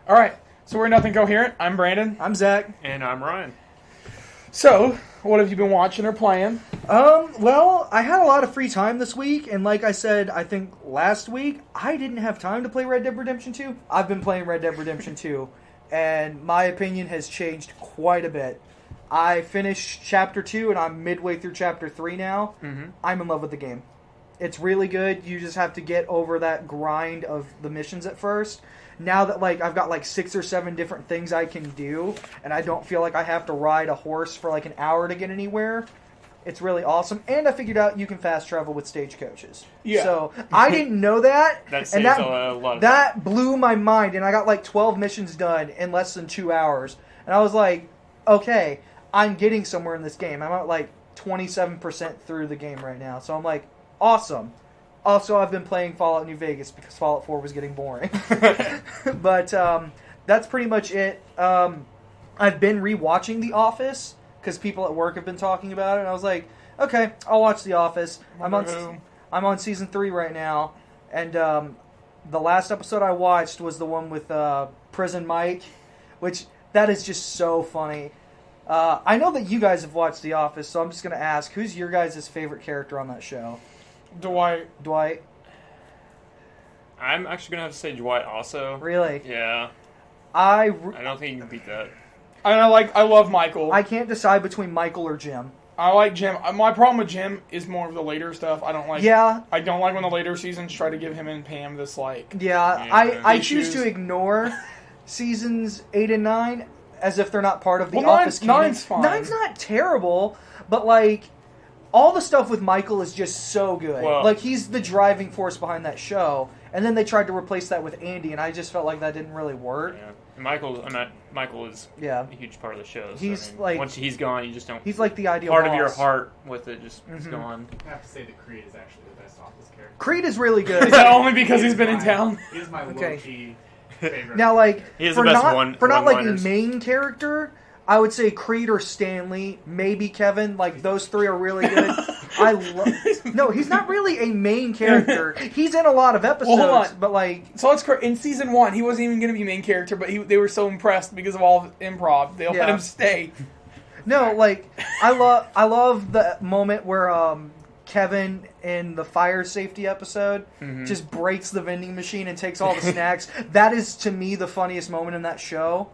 All right, so we're Nothing Coherent. I'm Brandon. I'm Zach. And I'm Ryan. So, what have you been watching or playing? Well, I had a lot of free time this week, and like I said, I think last week, I didn't have time to play Red Dead Redemption 2. I've been playing Red Dead Redemption 2, and my opinion has changed quite a bit. I finished Chapter 2, and I'm midway through Chapter 3 now. Mm-hmm. I'm in love with the game. It's really good. You just have to get over that grind of the missions at first. Now that I've got 6 or 7 different things I can do, and I don't feel like I have to ride a horse for an hour to get anywhere, it's really awesome. And I figured out you can fast travel with stagecoaches. Yeah. So I didn't know that. That saves and a lot of that blew my mind, and I got 12 missions done in less than 2 hours. And I was like, okay, I'm getting somewhere in this game. I'm at 27% through the game right now. So I'm like, awesome. Also, I've been playing Fallout New Vegas because Fallout 4 was getting boring. But that's pretty much it. I've been rewatching The Office because people at work have been talking about it. And I was like, okay, I'll watch The Office. I'm on season 3 right now. And the last episode I watched was the one with Prison Mike, which that is just so funny. I know that you guys have watched The Office, so I'm just going to ask, who's your guys' favorite character on that show? Dwight. I'm actually going to have to say Dwight also. Really? Yeah. I don't think you can beat that. I love Michael. I can't decide between Michael or Jim. I like Jim. My problem with Jim is more of the later stuff. I don't like when the later seasons try to give him and Pam this I choose to ignore seasons 8 and 9 as if they're not part of the Office canon. 9's fine. 9's not terrible, but all the stuff with Michael is just so good. Well, he's the driving force behind that show. And then they tried to replace that with Andy, and I just felt like that didn't really work. Yeah. Michael is a huge part of the show. So, he's once he's gone, you just don't. He's the ideal part boss. of your heart with it just is gone. I have to say that Creed is actually the best Office character. Creed is really good. Is that only because he's been in town? He is my low-key favorite. Now, he is the best for not a one-liners. main character, I would say Creed or Stanley, maybe Kevin. Those three are really good. No, he's not really a main character. He's in a lot of episodes, Well, hold on. but So let's in season 1, he wasn't even going to be main character, but they were so impressed because of all of improv, they let him stay. No, I love the moment where Kevin in the fire safety episode just breaks the vending machine and takes all the snacks. That is, to me, the funniest moment in that show.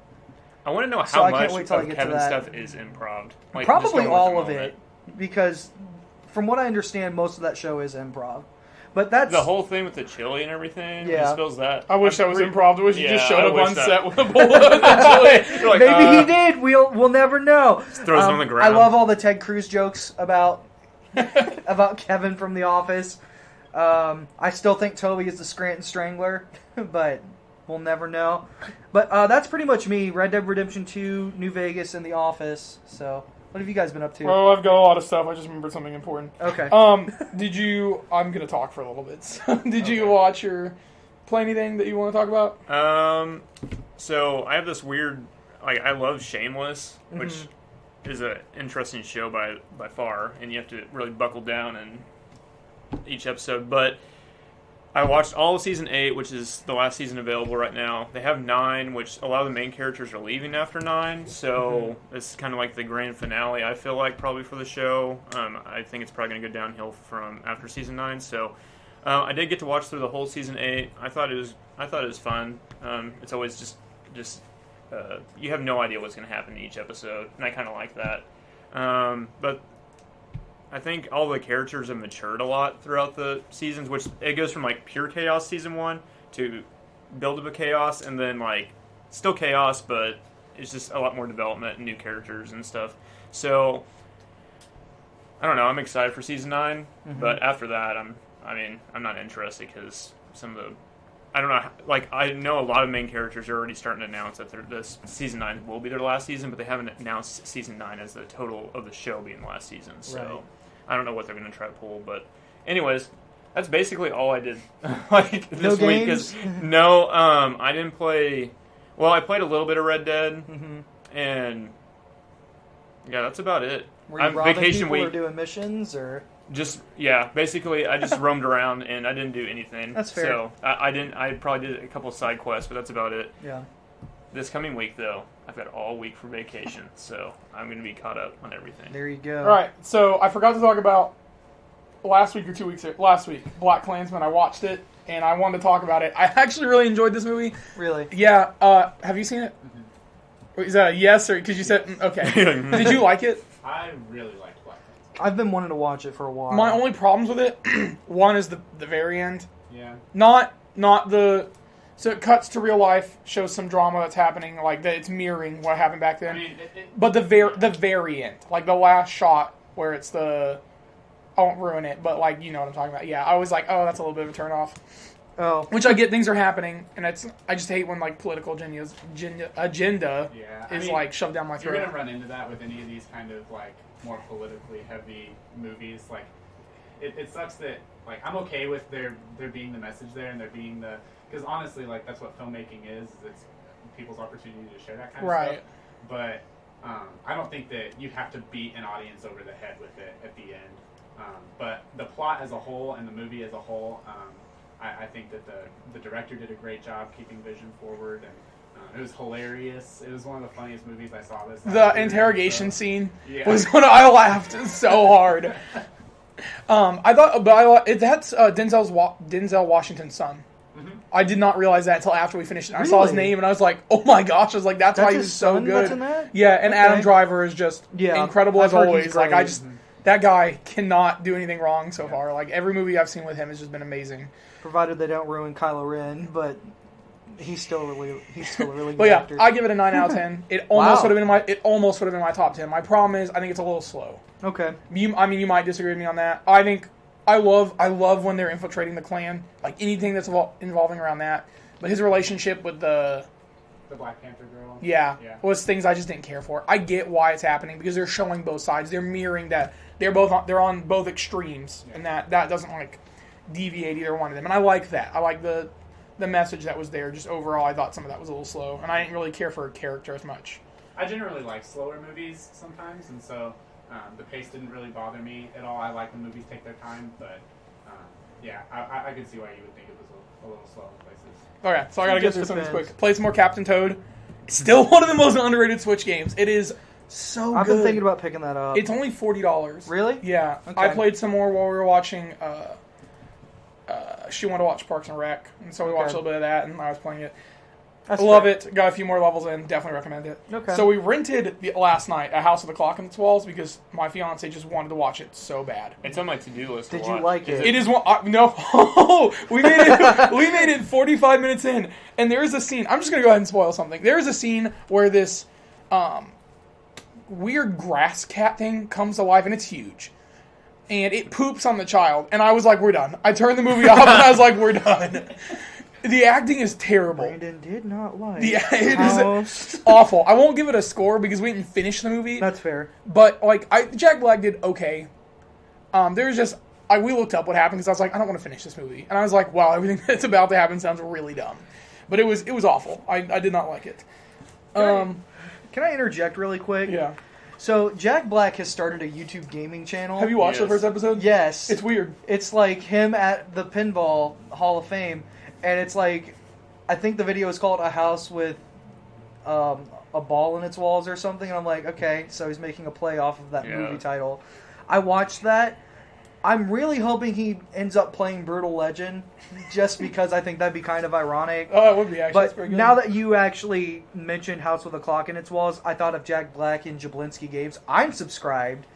I want to know So how I much can't wait till I of get to Kevin's that. stuff is improv. Probably all of it, because from what I understand, most of that show is improv. But that's the whole thing with the chili and everything. Yeah. He spills that. I wish that was improv. I wish he just showed I up wish on that- set with a bowl of chili. You're like, Maybe he did. We'll never know. throws it on the I ground. love all the Ted Cruz jokes about Kevin from The Office. I still think Toby is the Scranton Strangler, but we'll never know. But that's pretty much me. Red Dead Redemption 2, New Vegas, and The Office. So, what have you guys been up to? Oh, I've got a lot of stuff. I just remembered something important. Okay. I'm going to talk for a little bit. So, did you watch or play anything that you want to talk about? So I have this weird, I love Shameless, which is an interesting show by far, and you have to really buckle down in each episode. But I watched all of season 8, which is the last season available right now. They have 9, which a lot of the main characters are leaving after 9, so it's kind of like the grand finale, I feel like, probably for the show. I think it's probably going to go downhill from after season 9, so I did get to watch through the whole season 8. I thought it was fun. It's always just you have no idea what's going to happen in each episode, and I kind of like that. But I think all the characters have matured a lot throughout the seasons, which it goes from pure chaos season 1 to build up a chaos, and then still chaos, but it's just a lot more development and new characters and stuff. So I don't know. I'm excited for season 9, but after that, I'm not interested because some of the I don't know. I know a lot of main characters are already starting to announce that this season 9 will be their last season, but they haven't announced season 9 as the total of the show being the last season. So. Right. I don't know what they're going to try to pull, but anyways, that's basically all I did this week. I didn't play. Well, I played a little bit of Red Dead, and yeah, that's about it. Were you robbing vacation people week. or doing missions or? Basically, I just roamed around and I didn't do anything. That's fair. So I probably did a couple of side quests, but that's about it. Yeah. This coming week, though, I've got all week for vacation, so I'm going to be caught up on everything. There you go. All right, so I forgot to talk about last week, Black Klansman. I watched it, and I wanted to talk about it. I actually really enjoyed this movie. Really? Yeah. Have you seen it? Mm-hmm. Is that a yes, or because you said okay? Did you like it? I really liked Black Klansman. I've been wanting to watch it for a while. My only problems with it, one is the very end. Yeah. Not the. So it cuts to real life, shows some drama that's happening, like that it's mirroring what happened back then. I mean, But the very end, like the last shot where it's the, I won't ruin it, but like you know what I'm talking about. Yeah, I was like, oh, that's a little bit of a turn off. Oh. Which I get, things are happening, and I just hate when like political agenda yeah. is like shoved down my You're throat. gonna run into that with any of these kind of like more politically heavy movies. Like, it sucks that like I'm okay with there being the message there and there being the, because honestly, like that's what filmmaking is. It's people's opportunity to share that kind of stuff. But I don't think that you have to beat an audience over the head with it at the end. But the plot as a whole and the movie as a whole, I think that the director did a great job keeping vision forward, and it was hilarious. It was one of the funniest movies I saw this. The interrogation scene Yeah. was when I laughed so hard. I thought, that's Denzel Washington's son. Mhm. I did not realize that until after we finished it. I saw his Really? name and I was like, oh my gosh! I was like, that's why he his was so son good. that's in that? Yeah, and Okay. Adam Driver is just incredible I've as heard he's always. Like great. that guy cannot do anything wrong so far. Like every movie I've seen with him has just been amazing. Provided they don't ruin Kylo Ren, but he's still a really good But yeah, actor. I give it a 9 out of 10. It almost Wow. would have been my top 10. My problem is I think it's a little slow. Okay. You might disagree with me on that. I think I love when they're infiltrating the Klan, like anything that's involving around that. But his relationship with the Black Panther girl. yeah, Yeah. was things I just didn't care for. I get why it's happening because they're showing both sides. They're mirroring that they're on both extremes, and that doesn't like deviate either one of them. And I like that. I like the message that was there. Just overall, I thought some of that was a little slow, and I didn't really care for a character as much. I generally like slower movies sometimes, and so the pace didn't really bother me at all. I like when movies take their time, but yeah, I could see why you would think it was a little slow in places. Okay, so I gotta It get just through some of this depends. quick. Play some more Captain Toad. Still one of the most underrated Switch games. It is so I've good. been thinking about picking that up. It's only $40. Really? Yeah. Okay. I played some more while we were watching. She wanted to watch Parks and Rec, and so we watched a little bit of that, and I was playing it. That's Love fair. it. Got a few more levels in. Definitely recommend it. Okay. So we rented last night A House with a Clock in its Walls because my fiance just wanted to watch it so bad. It's on my to-do list. to Did you watch. like it? It is one. No, we made it 45 minutes in, and there is a scene. I'm just gonna go ahead and spoil something. There is a scene where this weird grass cat thing comes to life, and it's huge, and it poops on the child. And I was like, "We're done." I turned the movie off, and I was like, "We're done." The acting is terrible. Brandon did not like Yeah, it is House. awful. I won't give it a score because we didn't finish the movie. That's fair. But like, Jack Black did okay. There's just we looked up what happened because I was like, I don't want to finish this movie, and I was like, wow, everything that's about to happen sounds really dumb. But it was awful. I did not like it. Can I interject really quick? Yeah. So Jack Black has started a YouTube gaming channel. Have you watched the Yes. first episode? Yes. It's weird. It's like him at the Pinball Hall of Fame, and it's like, I think the video is called A House with a Ball in Its Walls or something, and I'm like, okay, so he's making a play off of that Yeah. movie title. I watched that. I'm really hoping he ends up playing Brutal Legend, just because I think that'd be kind of ironic. Oh, it would be actually. It's But pretty good. now that you actually mentioned House with a Clock in Its Walls, I thought of Jack Black and Jablinski Games. I'm subscribed,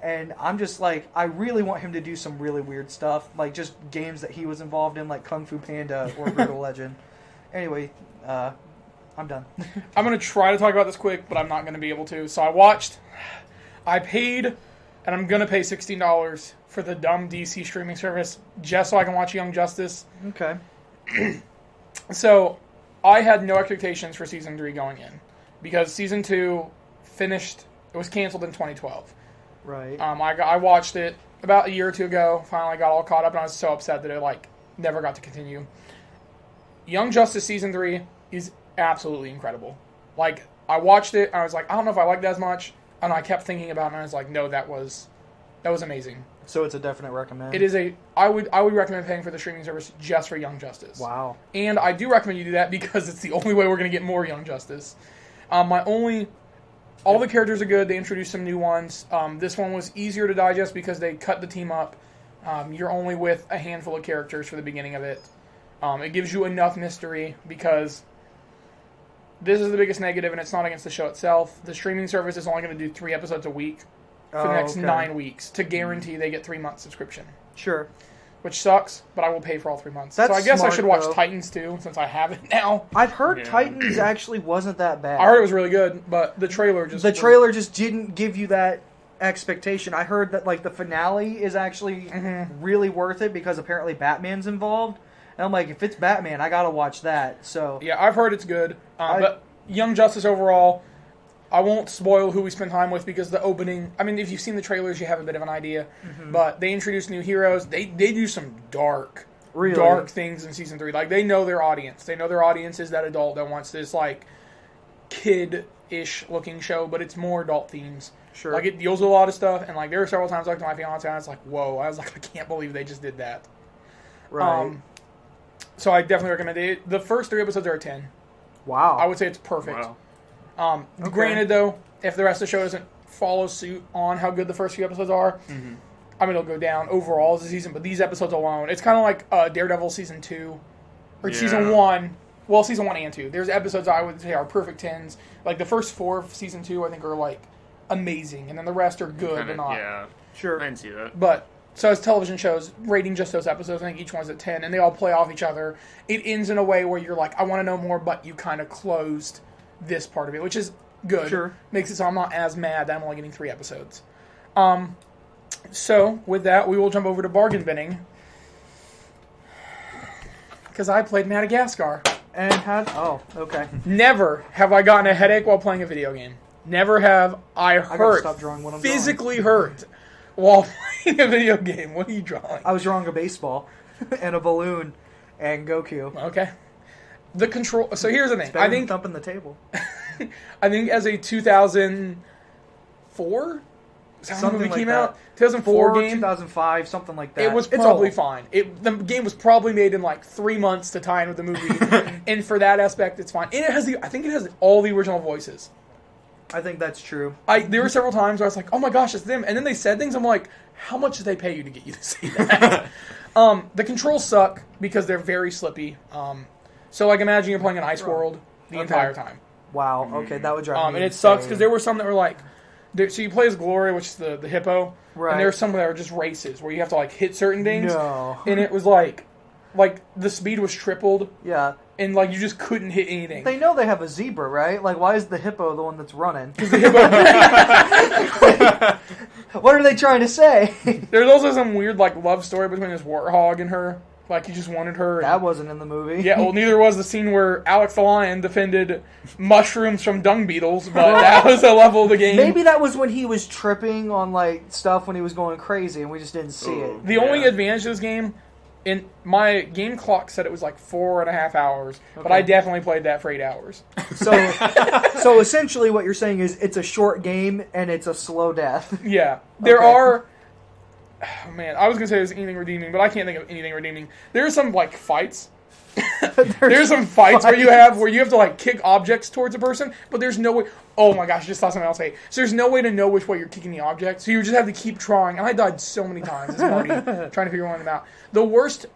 and I'm just like, I really want him to do some really weird stuff, like just games that he was involved in, like Kung Fu Panda or Brutal Legend. Anyway, I'm done. I'm gonna try to talk about this quick, but I'm not gonna be able to. So I paid, and I'm gonna pay $16 for the dumb DC streaming service just so I can watch Young Justice. Okay. So I had no expectations for season 3 going in because season 2 finished. It was canceled in 2012. Right. I watched it about a year or two ago. Finally got all caught up, and I was so upset that it never got to continue. Young Justice season 3 is absolutely incredible. I watched it, and I was like, I don't know if I like that as much, and I kept thinking about it, and I was like, no, that was That was amazing. So it's a definite recommend. It is I would recommend paying for the streaming service just for Young Justice. Wow. And I do recommend you do that because it's the only way we're going to get more Young Justice. All the characters are good. They introduced some new ones. This one was easier to digest because they cut the team up. You're only with a handful of characters for the beginning of it. It gives you enough mystery because this is the biggest negative, and it's not against the show itself. The streaming service is only going to do 3 episodes a week for the next 9 weeks to guarantee they get 3-month subscription. Sure. Which sucks, but I will pay for all 3 months. That's so I guess I smart, should watch though. Titans too, since I have it now. I've heard Yeah. Titans actually wasn't that bad. I heard it was really good, but the trailer just didn't give you that expectation. I heard that like the finale is actually really worth it because apparently Batman's involved. And I'm like, if it's Batman, I gotta watch that. So Yeah, I've heard it's good. But Young Justice overall, I won't spoil who we spend time with because the opening... I mean, if you've seen the trailers, you have a bit of an idea. But they introduce new heroes. They do some dark things in Season 3. Like, they know their audience. They know their audience is that adult that wants this, like, kid-ish looking show, but it's more adult themes. sure. Like, it deals with a lot of stuff. And, like, there were several times I talked to my fiance and I was like, whoa. I was like, I can't believe they just did that. right. So I definitely recommend it. The first 3 episodes are a 10. Wow. I would say it's perfect. Wow. Okay. Granted, though, if the rest of the show doesn't follow suit on how good the first few episodes are, I mean, it'll go down overall as a season. But these episodes alone, it's kind of like Daredevil Season 2 or Season 1. Well, Season 1 and 2. There's episodes I would say are perfect 10s. Like, the first 4 of Season 2, I think, are, like, amazing. And then the rest are good, but not. Yeah, Sure. I can see that. But, so as television shows, rating just those episodes, I think each one's at 10, and they all play off each other. It ends in a way where you're like, I want to know more, but you kind of closed this part of it, which is good. Sure. Makes it so I'm not as mad that I'm only getting 3 episodes. So, with that, we will jump over to bargain binning. Because I played Madagascar. And had okay. Never have I gotten a headache while playing a video game. Never have I gotta hurt, stop drawing what I'm physically hurt, while playing a video game. What are you drawing? I was drawing a baseball and a balloon and Goku. Okay. The control. So here's the thing. Better I than think thumping the table. as a 2004, is that when the Something movie like came that. out? 2004 game. 2005, something like that. It was It's probably old. fine. The game was probably made in like 3 months to tie in with the movie, and for that aspect, it's fine. And it has I think it has all the original voices. I think that's true. There were several times where I was like, "Oh my gosh, it's them!" And then they said things. I'm like, "How much did they pay you to get you to say that?" The controls suck because they're very slippy. So like, imagine you're playing an ice world the entire time. Wow. Okay, that would drive me And it sucks because insane. there were some that were like, so you play as Gloria, which is the hippo, Right. and there were some that were just races where you have to like hit certain things, No. and it was like the speed was tripled, Yeah. and like you just couldn't hit anything. They know they have a zebra, right? Like, why is the hippo the one that's running? What are they trying to say? There's also some weird like love story between this warthog and her. Like he just wanted her. That wasn't in the movie. Yeah, well, neither was the scene where Alex the Lion defended mushrooms from dung beetles, but that was a level of the game. Maybe that was when he was tripping on like stuff when he was going crazy, and we just didn't see Ooh. it. The only advantage of this game, in my game clock said it was like 4.5 hours, but Okay. I definitely played that for 8 hours. So essentially, what you're saying is it's a short game and it's a slow death. Yeah, there Okay. are. Oh, man, I was gonna say there's anything redeeming, but I can't think of anything redeeming. There's some like fights. There's some fights where you have to like kick objects towards a person, but there's no way. Oh my gosh, I just thought something else. Hey, so there's no way to know which way you're kicking the object, so you just have to keep trying. And I died so many times as Marty trying to figure one of them out. The worst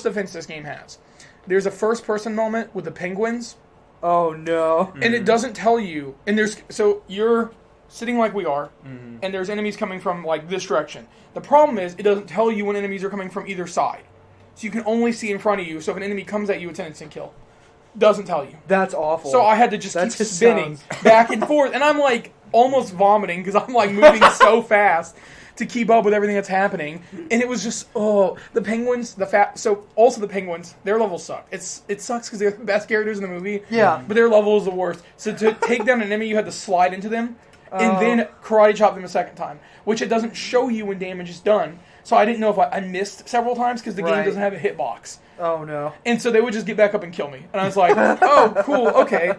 offense this game has. There's a first-person moment with the penguins, Oh no! and it doesn't tell you. And you're sitting like we are, and there's enemies coming from like this direction. The problem is it doesn't tell you when enemies are coming from either side. So you can only see in front of you. So if an enemy comes at you, it's an instant kill. Doesn't tell you. That's awful. So I had to just That keep just spinning sounds- back and forth, and I'm like almost vomiting because I'm like moving so fast to keep up with everything that's happening. And it was just the penguins, So also the penguins, their levels suck. It sucks because they're the best characters in the movie. Yeah. But their level is the worst. So to take down an enemy, you had to slide into them and Oh. then karate chop them a second time, which it doesn't show you when damage is done. So I didn't know if I missed several times because the game Right. doesn't have a hitbox. Oh no! And so they would just get back up and kill me. And I was like, oh, cool, okay.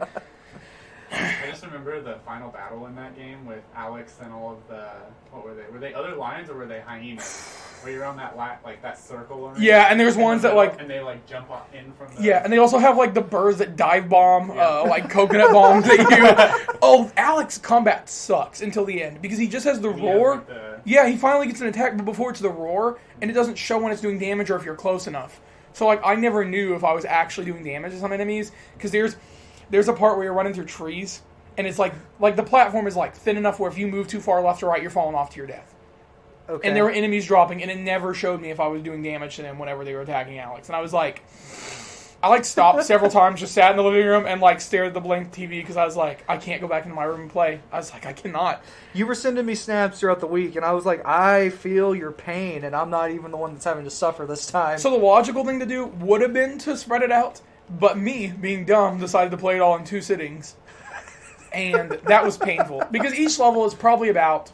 I just remember the final battle in that game with Alex and all of the what were they? Were they other lions or were they hyenas? Where you're on that that circle. Around Yeah, and there's ones that like and they like jump in from the yeah, and they also have like the birds that dive bomb, like coconut bombs that you. Oh, Alex combat sucks until the end because he just has the roar. Yeah, he finally gets an attack, but before it's the roar, and it doesn't show when it's doing damage or if you're close enough. So like I never knew if I was actually doing damage to some enemies because there's a part where you're running through trees and it's like the platform is like thin enough where if you move too far left or right, you're falling off to your death. Okay. And there were enemies dropping, and it never showed me if I was doing damage to them whenever they were attacking Alex. And I was like, I stopped several times, just sat in the living room and stared at the blank TV because I was like, I can't go back into my room and play. I was like, I cannot. You were sending me snaps throughout the week, and I was like, I feel your pain, and I'm not even the one that's having to suffer this time. So the logical thing to do would have been to spread it out, but me, being dumb, decided to play it all in 2 sittings. And that was painful. Because each level is probably about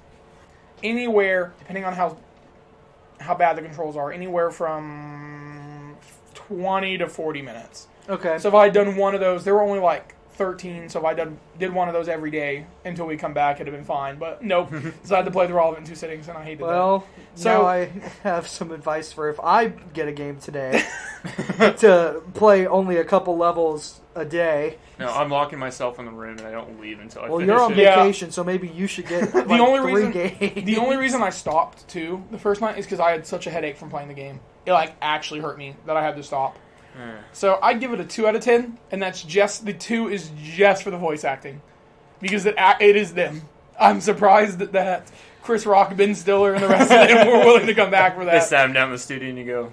anywhere, depending on how bad the controls are, anywhere from 20 to 40 minutes. Okay. So if I had done one of those, there were only 13, so if I did one of those every day until we come back, it'd have been fine. But nope, decided to play through all of it in 2 sittings, and I hated that. Well, So now I have some advice for if I get a game today to play only a couple levels a day. No, I'm locking myself in the room and I don't leave until I Well, finish you're on it. vacation, so maybe you should get the only 3 reason games. the only reason I stopped too the first night is because I had such a headache from playing the game. It actually hurt me that I had to stop. So I'd give it a 2 out of 10, and that's just the 2 is just for the voice acting because it is them. I'm surprised that Chris Rock, Ben Stiller, and the rest of them were willing to come back for They that. sat him down in the studio and you go,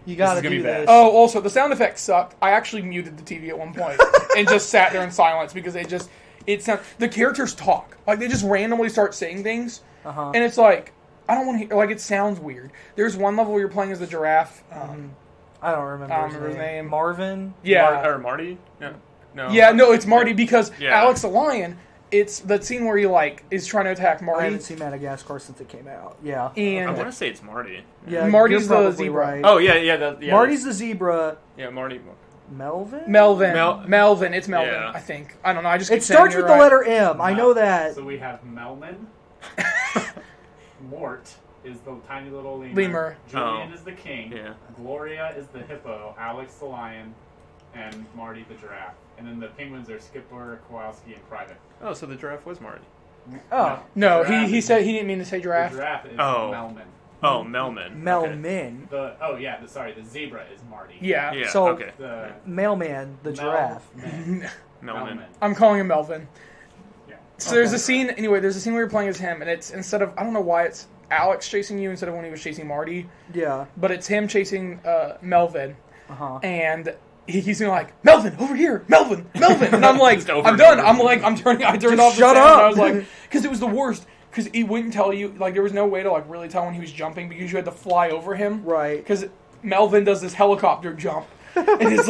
You gotta This is gonna do be bad. this. Oh, also the sound effects sucked. I actually muted the TV at one point and just sat there in silence because the characters talk they just randomly start saying things, Uh-huh. and it's like I don't want to hear it sounds weird. There's one level where you're playing as the giraffe. I don't remember, I don't remember his name. Marvin? Yeah, or Marty? No. yeah, no, it's Marty because Yeah. Alex the Lion. It's the scene where he is trying to attack I Marty. haven't seen Madagascar since it came out. Yeah. And I want to say it's Marty. Yeah, Marty's you're the probably zebra. right. Oh, yeah. Marty's the zebra. Yeah, Marty. Melvin? Melvin. Mel- Melvin. It's Melvin, Yeah. I think. I don't know. I just keep It saying starts you're with the right. letter M. I know that. So we have Melman. Mort is the tiny little Lemur. Julian Oh. is the king. Yeah. Gloria is the hippo. Alex the lion. And Marty the giraffe. And then the penguins are Skipper, Kowalski, and Private. Oh, so the giraffe was Marty. Oh. No, Giraffe he is- said he didn't mean to say The giraffe. giraffe is Oh. Melman. Oh, Melman. Melman. The zebra is Marty. Yeah. Okay. Yeah, So- okay. The Mailman, the giraffe. Melman. I'm calling him Melvin. Yeah. So there's a scene. Anyway, there's a scene where you're playing as him, and it's instead of I don't know why it's Alex chasing you instead of when he was chasing Marty, Yeah. but it's him chasing Melvin, Uh-huh. and he keeps going Melvin over here, Melvin, and I'm like, Just over I'm and done. over. I turned Just off the shut sound. up. And I was like, because it was the worst. Because he wouldn't tell you. There was no way to really tell when he was jumping because you had to fly over him. Right. Because Melvin does this helicopter jump. And it's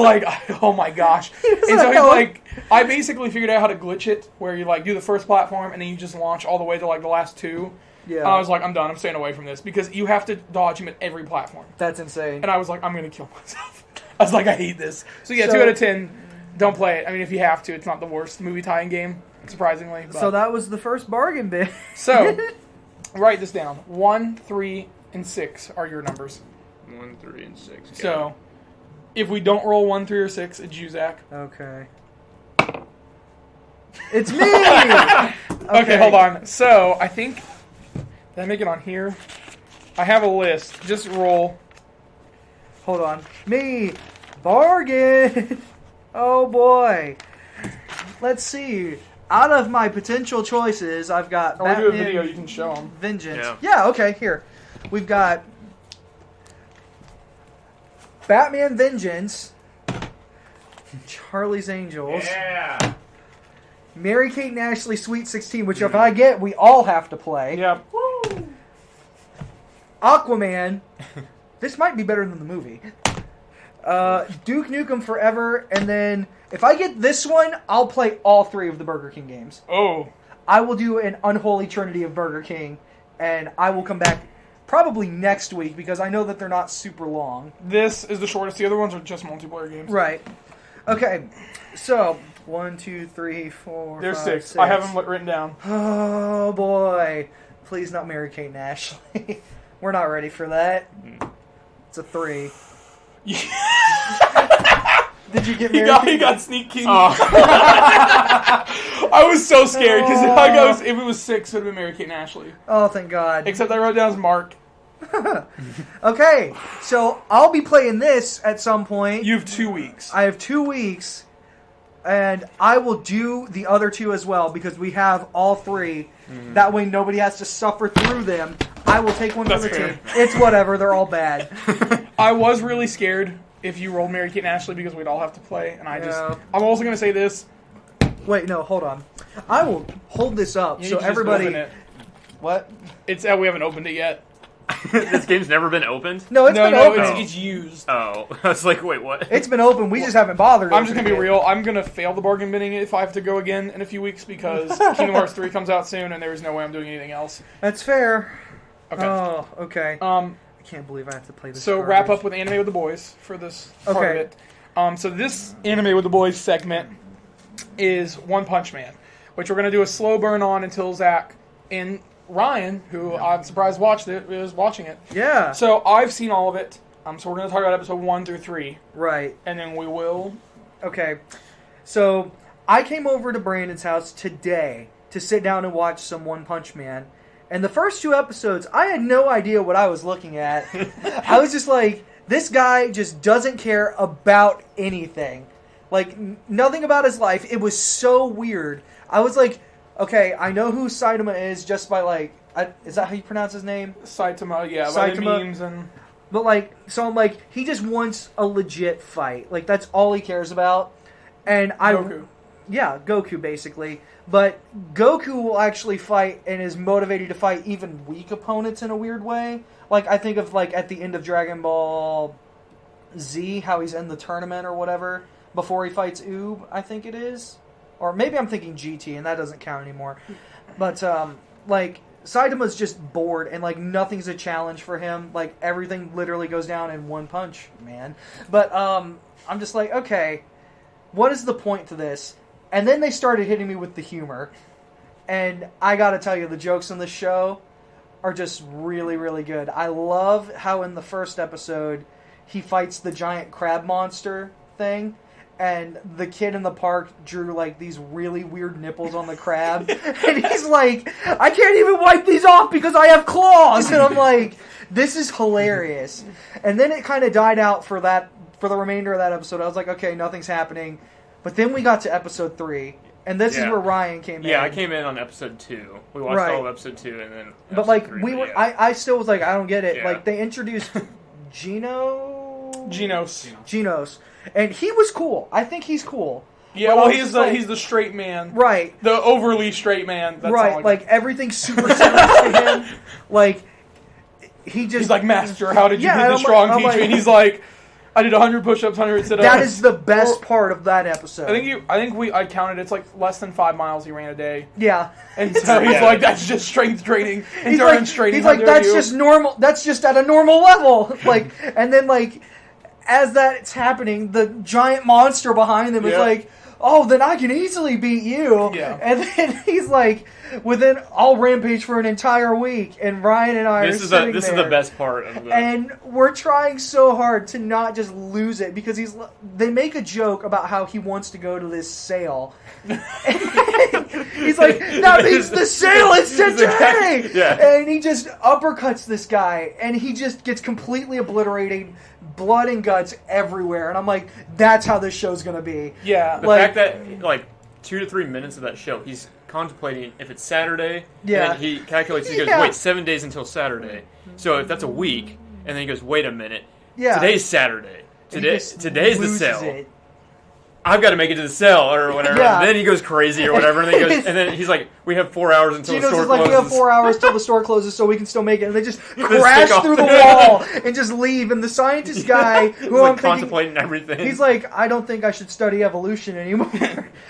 oh my gosh. And a so heli- he's I basically figured out how to glitch it where you do the first platform and then you just launch all the way to the last 2. Yeah. And I was like, I'm done. I'm staying away from this because you have to dodge him at every platform. That's insane. And I was like, I'm going to kill myself. I was like, I hate this. So yeah, So- 2 out of 10. Don't play it. I mean, if you have to, it's not the worst movie tie-in game, surprisingly. But. So that was the first bargain bin. So, write this down. 1, 3, and 6 are your numbers. 1, 3, and 6. Got So, if we don't roll 1, 3, or 6, it's you, Zach. Okay. It's me! Okay, hold on. So, I think... Did I make it on here? I have a list. Just roll. Hold on. Me! Bargain! Oh boy. Let's see. Out of my potential choices, I've got Or we do a Batman video, you can show them. Vengeance. Yeah. Okay, here. We've got Batman Vengeance, Charlie's Angels, Yeah. Mary-Kate and Ashley Sweet 16, which if I get, we all have to play. Yep. Woo! Aquaman. This might be better than the movie. Duke Nukem Forever, and then if I get this one, I'll play all 3 of the Burger King games. Oh. I will do an unholy trinity of Burger King, and I will come back probably next week because I know that they're not super long. This is the shortest. The other ones are just multiplayer games. Right. Okay. So 1, 2, 3, 4. There's 5, 6. I have them written down. Oh boy! Please not Mary Kate and Ashley. We're not ready for that. It's a 3. Did you get Mary? He got Sneak King. Oh. I was so scared because if it was 6, it would have been Mary Kate and Ashley. Oh, thank God. Except I wrote down as Mark. Okay, so I'll be playing this at some point. You have 2 weeks. I have 2 weeks, and I will do the other 2 as well because we have all 3. That way nobody has to suffer through them. I will take one for That's the fair. team. It's whatever. They're all bad. I was really scared if you rolled Mary Kate and Ashley because we'd all have to play, and Yeah. I'm also going to say this. Wait, no, hold on. I will hold this up You so need to just everybody. open it. What? It's we haven't opened it yet. This game's never been opened? No, it's been open. it's used. Oh. I was like, wait, what? It's been open. We just haven't bothered. I'm just going to be opening it. real. I'm going to fail the bargain binning if I have to go again in a few weeks because Kingdom Hearts 3 comes out soon, and there's no way I'm doing anything else. That's fair. Okay. Oh, okay. I can't believe I have to play this. So garbage. wrap up with Anime with the Boys for this part of Okay. it. So this Anime with the Boys segment is One Punch Man, which we're going to do a slow burn on until Zach and Ryan, who I'm surprised watched it, is watching it. Yeah. So I've seen all of it. So we're going to talk about episode 1 through 3, Right. and then we will. Okay. So I came over to Brandon's house today to sit down and watch some One Punch Man. And the first 2 episodes, I had no idea what I was looking at. I was just like, this guy just doesn't care about anything. Like, nothing about his life. It was so weird. I was like, okay, I know who Saitama is just by, like, is that how you pronounce his name? Saitama, yeah, by the Saitama. memes and. But, like, so I'm like, he just wants a legit fight. Like, that's all he cares about. And Goku. Yeah, Goku, basically. But Goku will actually fight and is motivated to fight even weak opponents in a weird way. Like, I think of, like, at the end of Dragon Ball Z, how he's in the tournament or whatever, before he fights Oob, I think it is. Or maybe I'm thinking GT, and that doesn't count anymore. But, like, Saitama's just bored, and, like, nothing's a challenge for him. Like, everything literally goes down in one punch, man. But, I'm just like, okay, what is the point to this? And then they started hitting me with the humor. And I gotta tell you, the jokes in this show are just really, really good. I love how in the first episode, he fights the giant crab monster thing. And the kid in the park drew, like, these really weird nipples on the crab. And he's like, I can't even wipe these off because I have claws! And I'm like, this is hilarious. And then it kind of died out for the remainder of that episode. I was like, okay, nothing's happening. But then we got to episode 3. And this is Yeah. where Ryan came in. Yeah, I came in on episode 2. We watched Right. all of episode 2, and then. But, episode like, 3, we were, yeah. I still was like, I don't get it. Yeah. Like, they introduced Genos. Genos. And he was cool. I think he's cool. Yeah, But I well, was he's just the like- he's the straight man, Right. the overly straight man. That's Right. all Like, everything's super serious to him. Like, he just... he's like, Master, how did you Yeah, get and the I'm strong like- I'm teach like- me? And he's like, I did 100 push-ups, 100 sit-ups. That is the best part of that episode. I counted. It's like less than 5 miles he ran a day, Yeah. and so he's Yeah. like, that's just strength training, He's endurance like, training. he's how like, dare that's you." just normal. That's just at a normal level. Like, and then, like, as that's happening, the giant monster behind them is Yeah. like, oh, then I can easily beat you. Yeah. And then he's like, I'll rampage for an entire week. And Ryan and I This are is sitting this there, is the best part of the. and we're trying so hard to not just lose it because they make a joke about how he wants to go to this sale. He's like, that means the sale is today! Yeah. And he just uppercuts this guy, and he just gets completely obliterated, blood and guts everywhere. And I'm like, that's how this show's gonna be. Yeah. The like- fact that, like, 2 to 3 minutes of that show, he's contemplating if it's Saturday, Yeah. and then he calculates, he goes, Yeah. wait, 7 days until Saturday. So if that's a week, and then he goes, wait a minute, Yeah. today's Saturday. And he just Today's the loses sale. it. I've got to make it to the sale or whatever. Yeah. And then he goes crazy or whatever, and then he's like, we have 4 hours until the Geno's store is like, closes. we have 4 hours till the store closes so we can still make it. And they just Just crash take off. through the wall and just leave. And the scientist guy, He's who like I'm thinking, contemplating everything. he's like, I don't think I should study evolution anymore.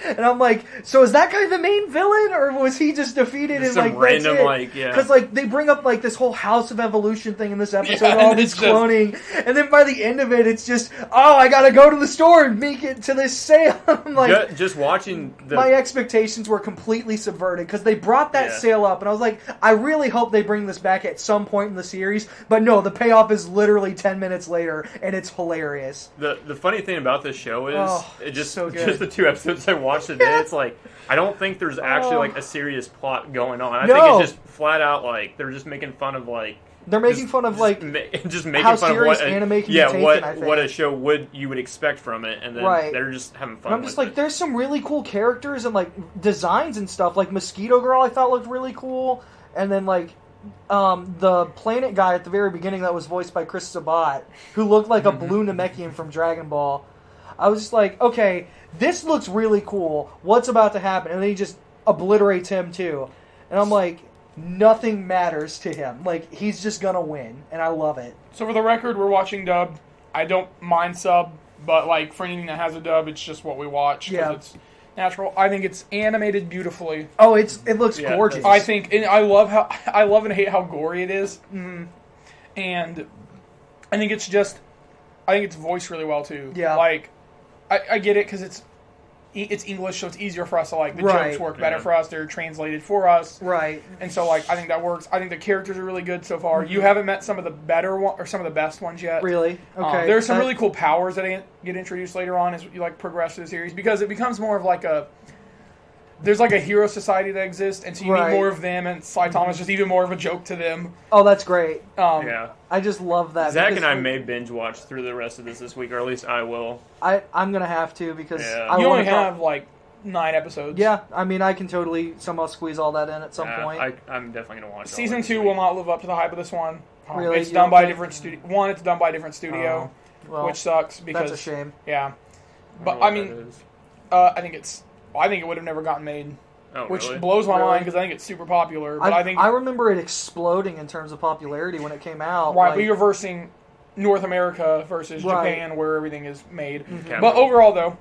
And I'm like, so is that guy the main villain? Or was he just defeated Just and some like, that's random, it? like, yeah. Because like, they bring up like this whole House of Evolution thing in this episode, Yeah, all and this it's just- cloning. And then by the end of it, it's just, oh, I gotta go to the store and make it to this sale. I'm like, just watching the my expectations were completely subverted because they brought that Yeah. sale up, and I was like, I really hope they bring this back at some point in the series. But no, the payoff is literally 10 minutes later, and it's hilarious. the funny thing about this show is Oh, it just so good. just the 2 episodes I watched today. Yeah. It's like I don't think there's actually Oh. like a serious plot going on. I No. think it's just flat out like they're just making fun of like They're making fun of like just making how fun of serious what anime can be yeah taken, what I think. what a show you would expect from it, and then Right. they're just having fun. And I'm just with like, it. there's some really cool characters and like designs and stuff. Like Mosquito Girl, I thought looked really cool, and then like the planet guy at the very beginning that was voiced by Chris Sabat, who looked like a blue Namekian from Dragon Ball. I was just like, okay, this looks really cool. What's about to happen? And then he just obliterates him too, and I'm like, nothing matters to him. Like he's just gonna win, and I love it. So for the record, we're watching dub. I don't mind sub, but like for anything that has a dub, it's just what we watch. 'Cause Yeah. it's natural. I think it's animated beautifully. Oh, it looks Yeah, gorgeous. I think, and I love and hate how gory it is. Mhm. And I think it's voiced really well too. Yeah. Like, I get it because it's English, so it's easier for us to like the Right. jokes work better Yeah. for us. They're translated for us, Right. and so like I think that works. I think the characters are really good so far. Mm-hmm. You haven't met some of the better one or some of the best ones yet. Really? Okay. There's some That- really cool powers that get introduced later on as you like progress through the series because it becomes more of like there's like a hero society that exists, and so you Right. meet more of them, and Saitama's just even more of a joke to them. Oh, that's great. yeah. I just love that. Zach because and I may binge watch through the rest of this week, or at least I will. I'm gonna have to because Yeah. I You want only to have like 9 episodes. Yeah, I mean, I can totally somehow squeeze all that in at some point. I'm definitely gonna watch. all Season that 2 this will week. not live up to the hype of this one. Really? It's You done don't by a think- different studio. One, it's done by a different studio, well, which sucks because that's a shame. yeah. I But don't know I what mean, that is. I think it would have never gotten made, Oh, which really? blows my Really? mind because I think it's super popular. But I think I remember it exploding in terms of popularity when it came out. right, like- but you're versing North America versus Right. Japan, where everything is made. Okay. But overall, though,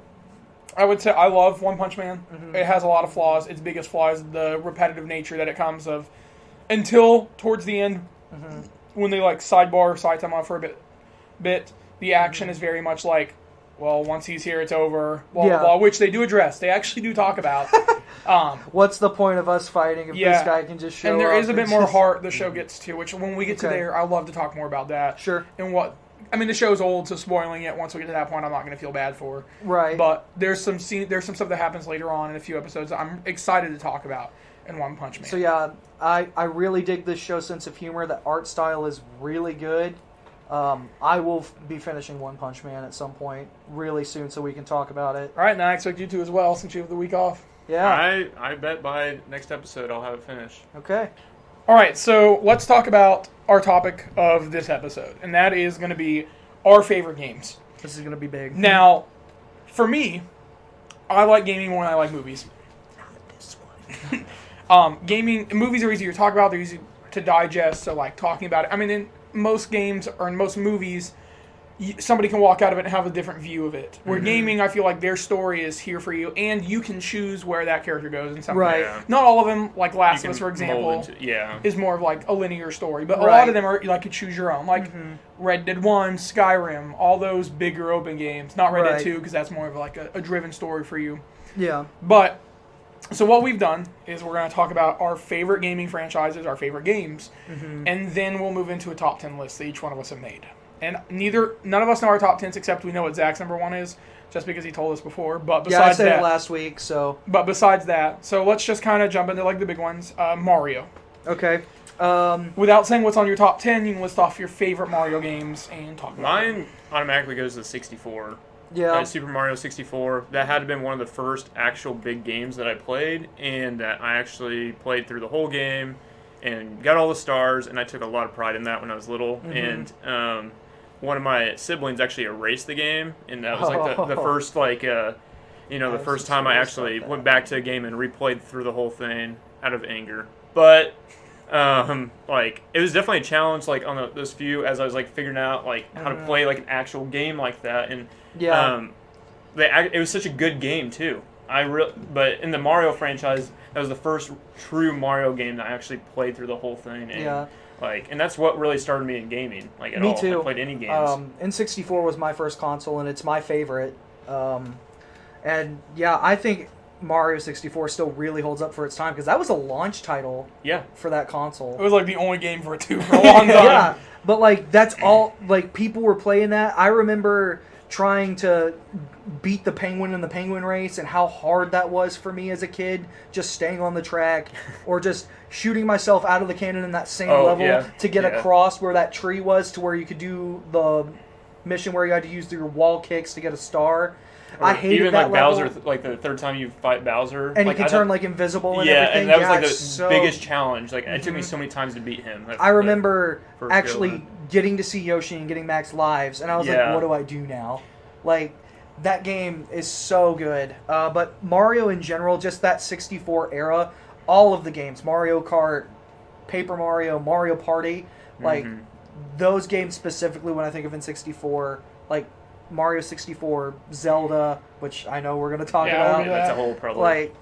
I would say I love One Punch Man. Mhm. It has a lot of flaws. Its biggest flaw is the repetitive nature that it comes of until towards the end Mhm. when they like sidebar Saitama for a bit. The action Mm-hmm. is very much like, well, once he's here, it's over. Blah Yeah. blah blah. Which they do address. They actually do talk about. What's the point of us fighting if Yeah. this guy can just show And there up is a bit and more just- heart the show gets to. Which when we get to Okay. there, I'd love to talk more about that. Sure. And what I mean, the show's old, so spoiling it once we get to that point, I'm not going to feel bad for. Right. But there's some stuff that happens later on in a few episodes that I'm excited to talk about in One Punch Man. So yeah, I really dig this show's sense of humor. The art style is really good. I will be finishing One Punch Man at some point really soon, so we can talk about it. All right, and I expect you to as well, since you have the week off. Yeah. I bet by next episode I'll have it finished. Okay. All right, so let's talk about our topic of this episode, and that is going to be our favorite games. This is gonna be big. Now, for me, I like gaming more than I like movies. Gaming, movies are easier to talk about. They're easy to digest. So, like talking about it. I mean, in most games or in most movies, somebody can walk out of it and have a different view of it. Where gaming, I feel like their story is here for you, and you can choose where that character goes in some way. Right. Yeah. Not all of them, like Last You of Us, can for example, mold into- yeah. is more of like a linear story. But a Right. lot of them are like you choose your own. Like Red Dead 1, Skyrim, all those bigger open games. Not Red Dead Right. 2 because that's more of like a driven story for you. Yeah. But so what we've done is we're going to talk about our favorite gaming franchises, our favorite games, and then we'll move into a top 10 list that each one of us have made. And none of us know our top 10s except we know what Zach's number 1 is, just because he told us before. But Yeah, I besides said that, it last week, so besides that, so let's just kind of jump into like the big ones. Mario. okay. Without saying what's on your top 10, you can list off your favorite Mario games and talk about them. Mine automatically goes to 64. Yeah. Super Mario 64. That had to have been one of the first actual big games that I played, and that I actually played through the whole game and got all the stars, and I took a lot of pride in that when I was little. And one of my siblings actually erased the game, and that was like the Oh. first the was first just time I curious actually about that. went back to a game and replayed through the whole thing out of anger. But like it was definitely a challenge, like on those few as I was like figuring out like how to play like an actual game like that, and Yeah. it was such a good game too. But in the Mario franchise, that was the first true Mario game that I actually played through the whole thing. And, Yeah. and that's what really started me in gaming. Like at Me all, too. I played any games. N64 was my first console, and it's my favorite. And yeah, I think Mario 64 still really holds up for its time because that was a launch title Yeah. for that console. It was like the only game for it too for a long time. Yeah, but like that's all. Like people were playing that. I remember trying to beat the Penguin in the Penguin race and how hard that was for me as a kid, just staying on the track or just shooting myself out of the cannon in that same level to get across where that tree was to where you could do the mission where you had to use your wall kicks to get a star. I hated even that like level. Bowser, like the third time you fight Bowser, And like, you can turn like invisible and everything. and that was like it's the biggest challenge. Like it took me so many times to beat him. I remember first actually go. getting to see Yoshi and getting max lives, and I was like, Yeah. what do I do now? Like, that game is so good. But Mario in general, just that 64 era, all of the games, Mario Kart, Paper Mario, Mario Party, like, those games specifically when I think of N64, like, Mario 64, Zelda, which I know we're going to talk about. Yeah. That's a whole problem. Like,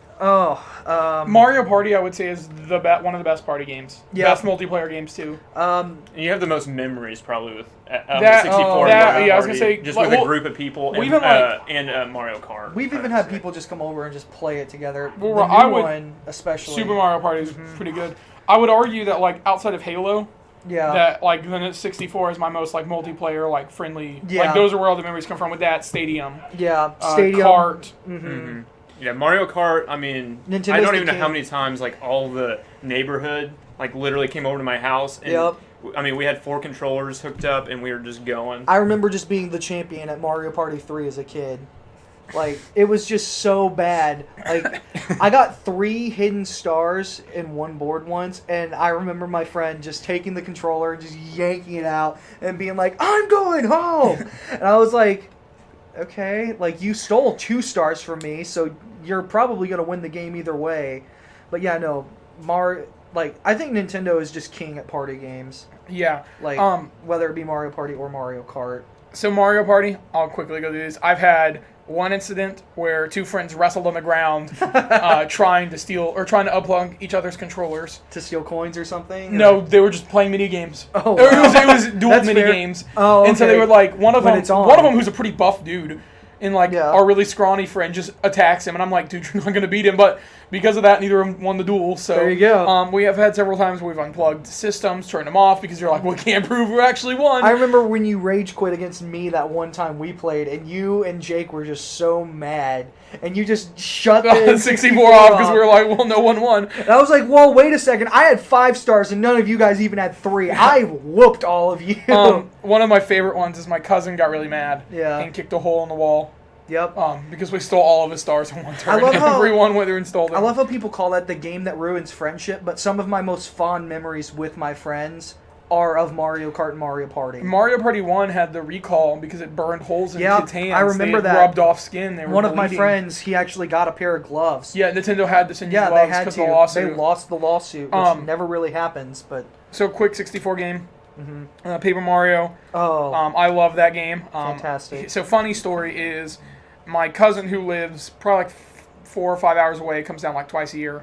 Mario Party, I would say, is one of the best party games. Yeah. Best multiplayer games too. And you have the most memories probably with That- 64. that- Mario yeah, I was Party, gonna say, just like, with a well, group of people we and, even, like- and Mario Kart. we've even had people just come over and just play it together. Well, The I new would- one, especially. Super Mario Party is pretty good. I would argue that like outside of Halo, Yeah. that like the 64 is my most like multiplayer like friendly. Yeah. Like those are where all the memories come from with that Stadium, Yeah. Stadium. Kart. Mm-hmm. Yeah, Mario Kart. I mean, Nintendo's I don't the even know king. how many times like all the neighborhood like literally came over to my house. And, Yep. I mean, we had 4 controllers hooked up, and we were just going. I remember just being the champion at Mario Party 3 as a kid. Like, it was just so bad. Like, I got 3 hidden stars in one board once, and I remember my friend just taking the controller and just yanking it out and being like, I'm going home! And I was like, okay, like, you stole 2 stars from me, so you're probably going to win the game either way. But yeah, no, I think Nintendo is just king at party games. Yeah. Like, whether it be Mario Party or Mario Kart. So Mario Party, I'll quickly go through this. I've had one incident where 2 friends wrestled on the ground, trying to unplug each other's controllers. To steal coins or something? No, they were just playing mini games. Oh, Or it wow. was dual That's mini fair. games. Oh, And so okay. they were like one of When them. it's on. One of them who's a pretty buff dude, and like Yeah. our really scrawny friend just attacks him, and I'm like, dude, you're not gonna beat him. But because of that, neither of them won the duel. So There you go. We have had several times where we've unplugged systems, turned them off because you're like, we can't prove we actually won. I remember when you rage quit against me that one time we played, and you and Jake were just so mad, and you just shut the 64 off because we were like, well, no one won. And I was like, well, wait a second. I had 5 stars, and none of you guys even had 3. I whooped all of you. One of my favorite ones is my cousin got really mad Yeah. and kicked a hole in the wall Yep. because we stole all of his stars in one turn. love how- Everyone went there and stole them. I love how people call that the game that ruins friendship, but some of my most fond memories with my friends are of Mario Kart and Mario Party. Mario Party 1 had the recall because it burned holes in Yeah, kids' hands. I remember They had that. rubbed off skin. They were One of my bleeding. friends, he actually got a pair of gloves. Yeah, Nintendo had to send you Yeah, gloves they had because to. of the lawsuit. They lost the lawsuit, which never really happens, but... So, quick 64 game. Paper Mario. Oh, I love that game. fantastic. So, funny story is my cousin who lives probably like 4 or 5 hours away, comes down like twice a year.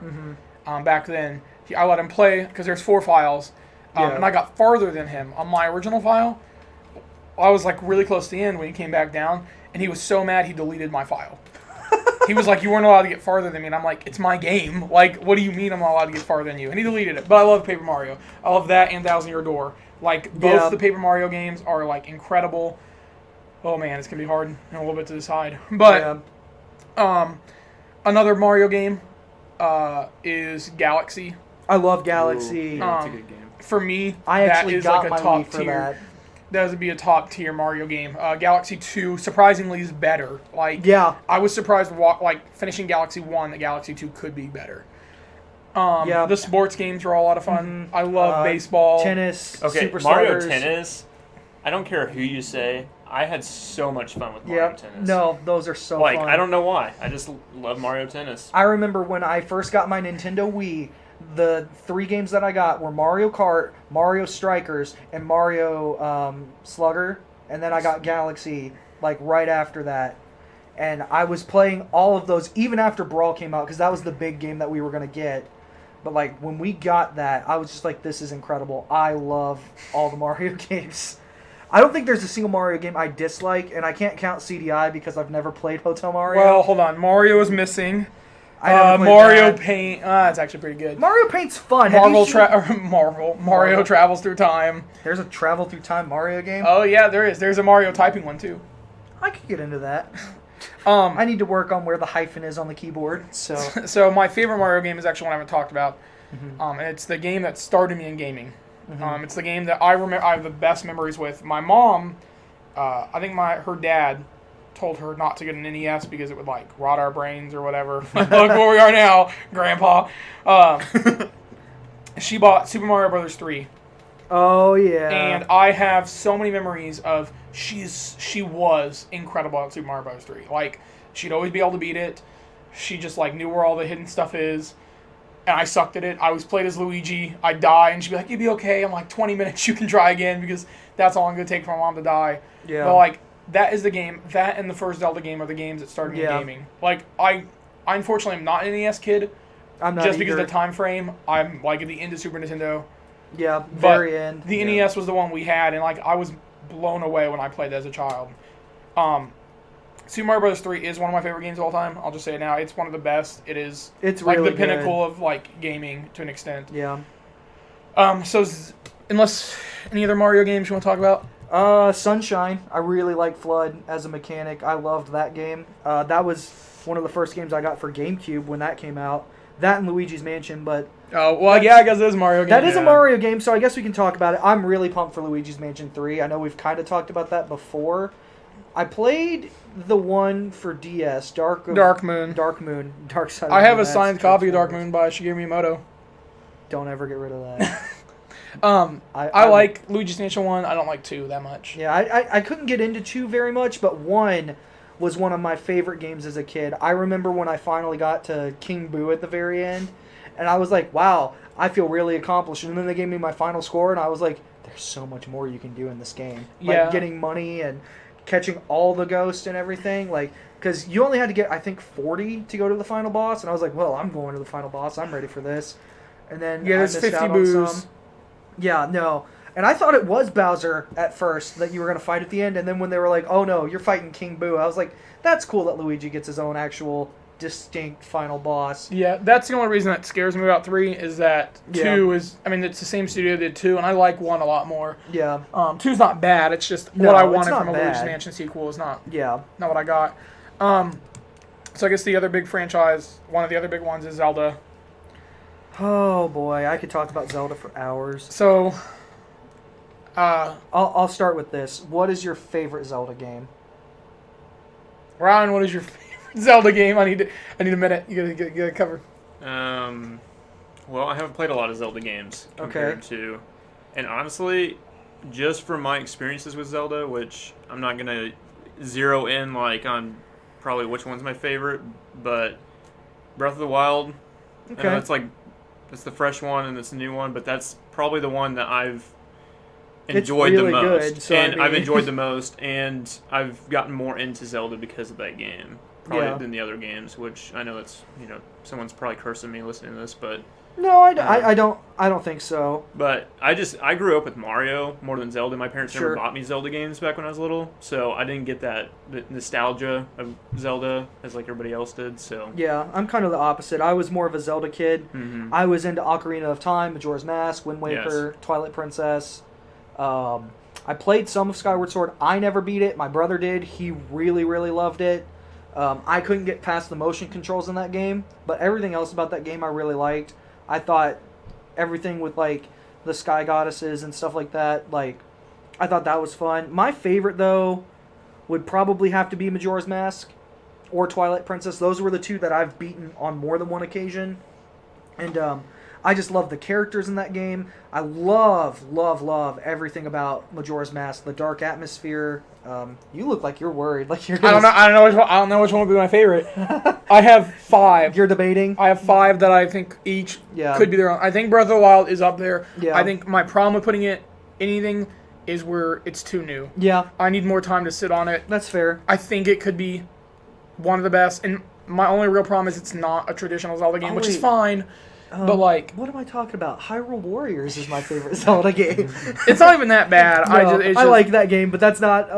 Back then, I let him play because there's 4 files. Yeah. And I got farther than him. On my original file, I was like really close to the end when he came back down, and he was so mad he deleted my file. He was like, you weren't allowed to get farther than me. And I'm like, it's my game. Like, what do you mean I'm not allowed to get farther than you? And he deleted it. But I love Paper Mario. I love that and Thousand Year Door. Like, both the Paper Mario games are, like, incredible. Oh, man, it's going to be hard and a little bit to decide. But another Mario game is Galaxy. I love Galaxy. Yeah, that's a good game. For me, I that actually is got like a my top Wii for tier. that. That would be a top tier Mario game. Galaxy 2 surprisingly is better. Like, Yeah. I was surprised finishing Galaxy 1 that Galaxy 2 could be better. Yeah. The sports games are all a lot of fun. I love baseball. Tennis, Okay, Super Mario Starters. Tennis. I don't care who you say. I had so much fun with Mario Yep. Tennis. No, those are so like fun. I don't know why. I just love Mario Tennis. I remember when I first got my Nintendo Wii, the 3 games that I got were Mario Kart, Mario Strikers, and Mario Slugger. And then I got Galaxy, like, right after that. And I was playing all of those, even after Brawl came out, because that was the big game that we were going to get. But, like, when we got that, I was just like, this is incredible. I love all the Mario games. I don't think there's a single Mario game I dislike, and I can't count CDI because I've never played Hotel Mario. Well, hold on. Mario is missing. I never played Mario that. Paint. That's actually pretty good. Mario Paint's fun. Have you seen- Mario travels through time. There's a travel through time Mario game. Oh yeah, there is. There's a Mario typing one too. I could get into that. Um, I need to work on where the hyphen is on the keyboard. So so my favorite Mario game is actually one I haven't talked about. And it's the game that started me in gaming. It's the game that I remember. I have the best memories with. My mom, I think her dad told her not to get an NES because it would like rot our brains or whatever. Look where we are now, Grandpa. She bought Super Mario Brothers 3. oh yeah. And I have so many memories of she was incredible at Super Mario Bros. 3. Like, she'd always be able to beat it. She just, like, knew where all the hidden stuff is. And I sucked at it. I was played as Luigi. I'd die, and she'd be like, you'll be okay. I'm like, 20 minutes, you can try again, because that's all I'm going to take for my mom to die. Yeah. But, like, that is the game. That and the first Zelda game are the games that started me in gaming. Like, I unfortunately am not an NES kid. I'm not Just because either. of the time frame. I'm, like, at the end of Super Nintendo. Yeah, But very end. the NES was the one we had, and like I was blown away when I played as a child. Super Mario Bros. 3 is one of my favorite games of all time. I'll just say it now. It's one of the best. It is It's like really the pinnacle of like gaming to an extent. Yeah. Unless any other Mario games you want to talk about? Sunshine. I really like Flood as a mechanic. I loved that game. That was one of the first games I got for GameCube when that came out. That and Luigi's Mansion, but Oh, well, yeah, I guess it is a Mario game. that is a Yeah. Mario game, so I guess we can talk about it. I'm really pumped for Luigi's Mansion 3. I know we've kind of talked about that before. I played the one for DS, Dark Moon. Dark Side of I the have Moon. a signed That's copy of Dark Transformers. Moon by Shigeru Miyamoto. Don't ever get rid of that. I like Luigi's Mansion 1. I don't like 2 that much. Yeah, I couldn't get into 2 very much, but 1 was one of my favorite games as a kid. I remember when I finally got to King Boo at the very end, and I was like, wow, I feel really accomplished. And then they gave me my final score, and I was like, there's so much more you can do in this game. Like, Yeah. getting money and catching all the ghosts and everything. Like, because you only had to get, I think, 40 to go to the final boss, and I was like, well, I'm going to the final boss. I'm ready for this. And then Yeah, I there's missed 50 out on boos. some. Yeah, no. And I thought it was Bowser at first that you were going to fight at the end, and then when they were like, oh no, you're fighting King Boo, I was like, that's cool that Luigi gets his own actual distinct final boss. Yeah, that's the only reason that scares me about 3 is that 2 is, I mean, it's the same studio that did 2, and I like 1 a lot more. Yeah, 2's not bad, it's just No, what I it's wanted not from a Luigi's bad. Mansion sequel is not yeah. what I got. So I guess the other big franchise, one of the other big ones is Zelda. Oh boy, I could talk about Zelda for hours. So, I'll start with this. What is your favorite Zelda game? Ryan, what is your favorite Zelda game? I need a minute. You gotta get it covered. Well, I haven't played a lot of Zelda games compared to, and honestly, just from my experiences with Zelda, which I'm not gonna zero in like on probably which one's my favorite, but Breath of the Wild. I know it's the fresh one and it's the new one, but that's probably the one that I've enjoyed really the most, good, so and I mean- I've enjoyed the most, and I've gotten more into Zelda because of that game, probably Yeah. than the other games. Which I know it's someone's probably cursing me listening to this, but No, I don't think so. But I grew up with Mario more than Zelda. My parents Sure. never bought me Zelda games back when I was little, so I didn't get the nostalgia of Zelda as like everybody else did. So Yeah, I'm kind of the opposite. I was more of a Zelda kid. Mhm. I was into Ocarina of Time, Majora's Mask, Wind Waker, Twilight Princess. I played some of Skyward Sword. I never beat it. My brother did. He really, really loved it. I couldn't get past the motion controls in that game, but everything else about that game I really liked. I thought everything with, like, the sky goddesses and stuff like that, like, I thought that was fun. My favorite, though, would probably have to be Majora's Mask or Twilight Princess. Those were the two that I've beaten on more than one occasion. And I just love the characters in that game. I love everything about Majora's Mask. The dark atmosphere. You look like you're worried. Like you're. I don't know. I don't know which one would be my favorite. I have 5. You're debating. I have 5 that I think each Yeah. could be their own. I think Breath of the Wild is up there. Yeah. I think my problem with putting it anything is where it's too new. Yeah, I need more time to sit on it. that's fair. I think it could be one of the best. And My only real problem is it's not a traditional Zelda game, Oh, which is wait. fine. But like, what am I talking about? Hyrule Warriors is my favorite Zelda game. it's not even that bad. No, It's I just, like that game, but that's not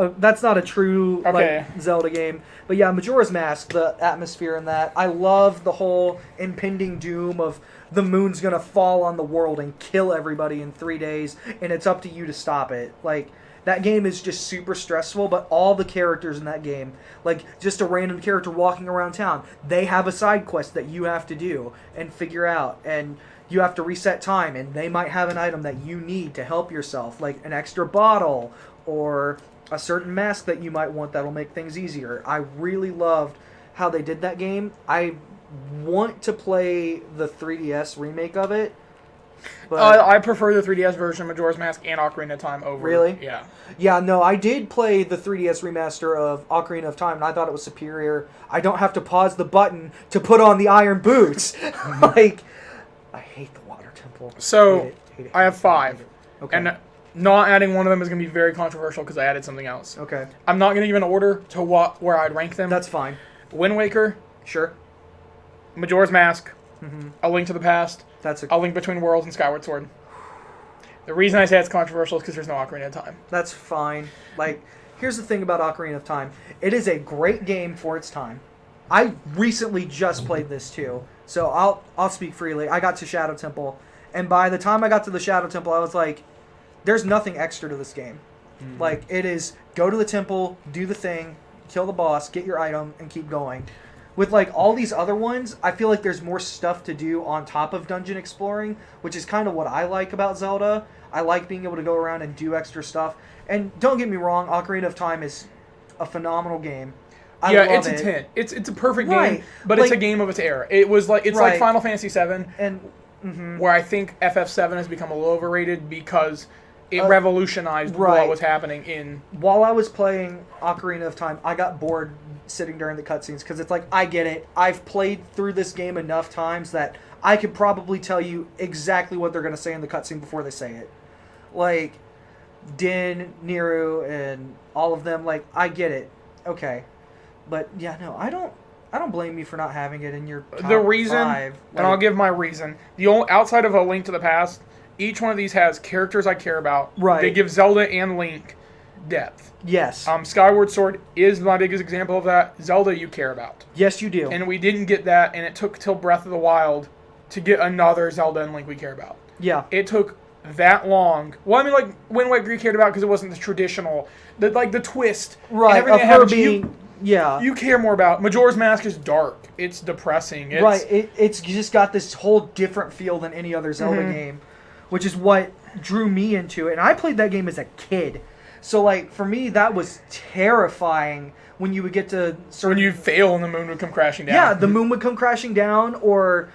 a true Okay. like Zelda game. But yeah, Majora's Mask, the atmosphere in that. I love the whole impending doom of the moon's gonna fall on the world and kill everybody in 3 days, and it's up to you to stop it. Like, that game is just super stressful, but all the characters in that game, like just a random character walking around town, they have a side quest that you have to do and figure out, and you have to reset time, and they might have an item that you need to help yourself, like an extra bottle or a certain mask that you might want that'll make things easier. I really loved how they did that game. I want to play the 3DS remake of it. But I prefer the 3DS version of Majora's Mask and Ocarina of Time over. Really? Yeah. yeah, no, I did play the 3DS remaster of Ocarina of Time, and I thought it was superior. I don't have to pause the button to put on the iron boots. Like, I hate the water temple. So, Hate it, I have 5. Okay. And not adding one of them is going to be very controversial because I added something else. Okay, I'm not going to give an order to where I'd rank them. that's fine. Wind Waker, Sure. Majora's Mask, Mm-hmm. A Link to the Past, That's A Link Between Worlds, and Skyward Sword. The reason I say it's controversial is because there's no Ocarina of Time. That's fine. Like, here's the thing about Ocarina of Time. It is a great game for its time. I recently just played this too, so I'll speak freely. I got to Shadow Temple, and by the time I got to the Shadow Temple, I was like, there's nothing extra to this game. Like, it is go to the temple, do the thing, kill the boss, get your item, and keep going. With like all these other ones, I feel like there's more stuff to do on top of dungeon exploring, which is kind of what I like about Zelda. I like being able to go around and do extra stuff. And don't get me wrong, Ocarina of Time is a phenomenal game. I yeah, love it's a it. 10. It's a perfect Right. game, but it's a Like- game of its era. It's like Right. Final Fantasy VII, And where I think FF7 has become a little overrated because it Uh, revolutionized right. what was happening in. while I was playing Ocarina of Time, I got bored sitting during the cutscenes because it's like, I get it. I've played through this game enough times that I could probably tell you exactly what they're going to say in the cutscene before they say it. Like, Din, Niru, and all of them, like, I get it. Okay. But, yeah, no, I don't blame you for not having it in your top The reason, 5. and I'll give my reason. The only outside of A Link to the Past, each one of these has characters I care about. Right. They give Zelda and Link depth. Yes. Skyward Sword is my biggest example of that. Zelda you care about. Yes, you do. And we didn't get that, and it took till Breath of the Wild to get another Zelda and Link we care about. yeah. It took that long. Well, I mean, like, Wind Waker you cared about because it wasn't the traditional, the twist. and Right. everything Of that her happens, being... yeah. you care more about. Majora's Mask is dark. It's depressing. It's, Right, it's just got this whole different feel than any other Zelda Mm-hmm. game, which is what drew me into it. And I played that game as a kid, so like for me that was terrifying when you would get to certain. When you fail and the moon would come crashing down. Yeah, the moon would come crashing down, or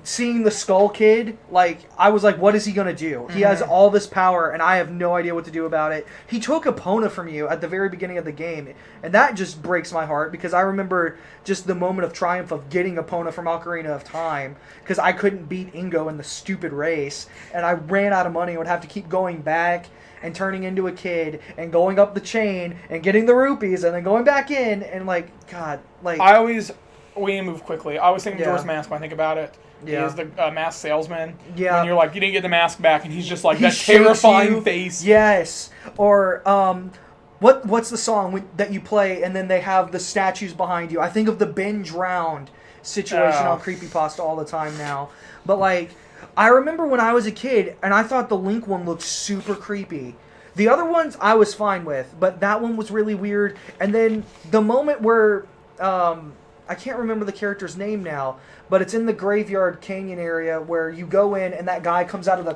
seeing the Skull Kid. Like, I was like, what is he gonna do? He has all this power, and I have no idea what to do about it. He took Epona from you at the very beginning of the game, and that just breaks my heart because I remember just the moment of triumph of getting Epona from Ocarina of Time because I couldn't beat Ingo in the stupid race, and I ran out of money and would have to keep going back and turning into a kid and going up the chain and getting the rupees and then going back in and like, God, like... We move quickly. I always think of Yeah. Majora's Mask when I think about it. Yeah. He is the mask salesman. Yeah. When you're like, you didn't get the mask back, and he's just like He that shakes terrifying you. face. Yes. Or what's the song that you play and then they have the statues behind you? I think of the binge round situation on Creepypasta all the time now. But like, I remember when I was a kid and I thought the Link one looked super creepy. The other ones I was fine with, but that one was really weird. And then the moment where I can't remember the character's name now, but it's in the Graveyard Canyon area where you go in and that guy comes out of the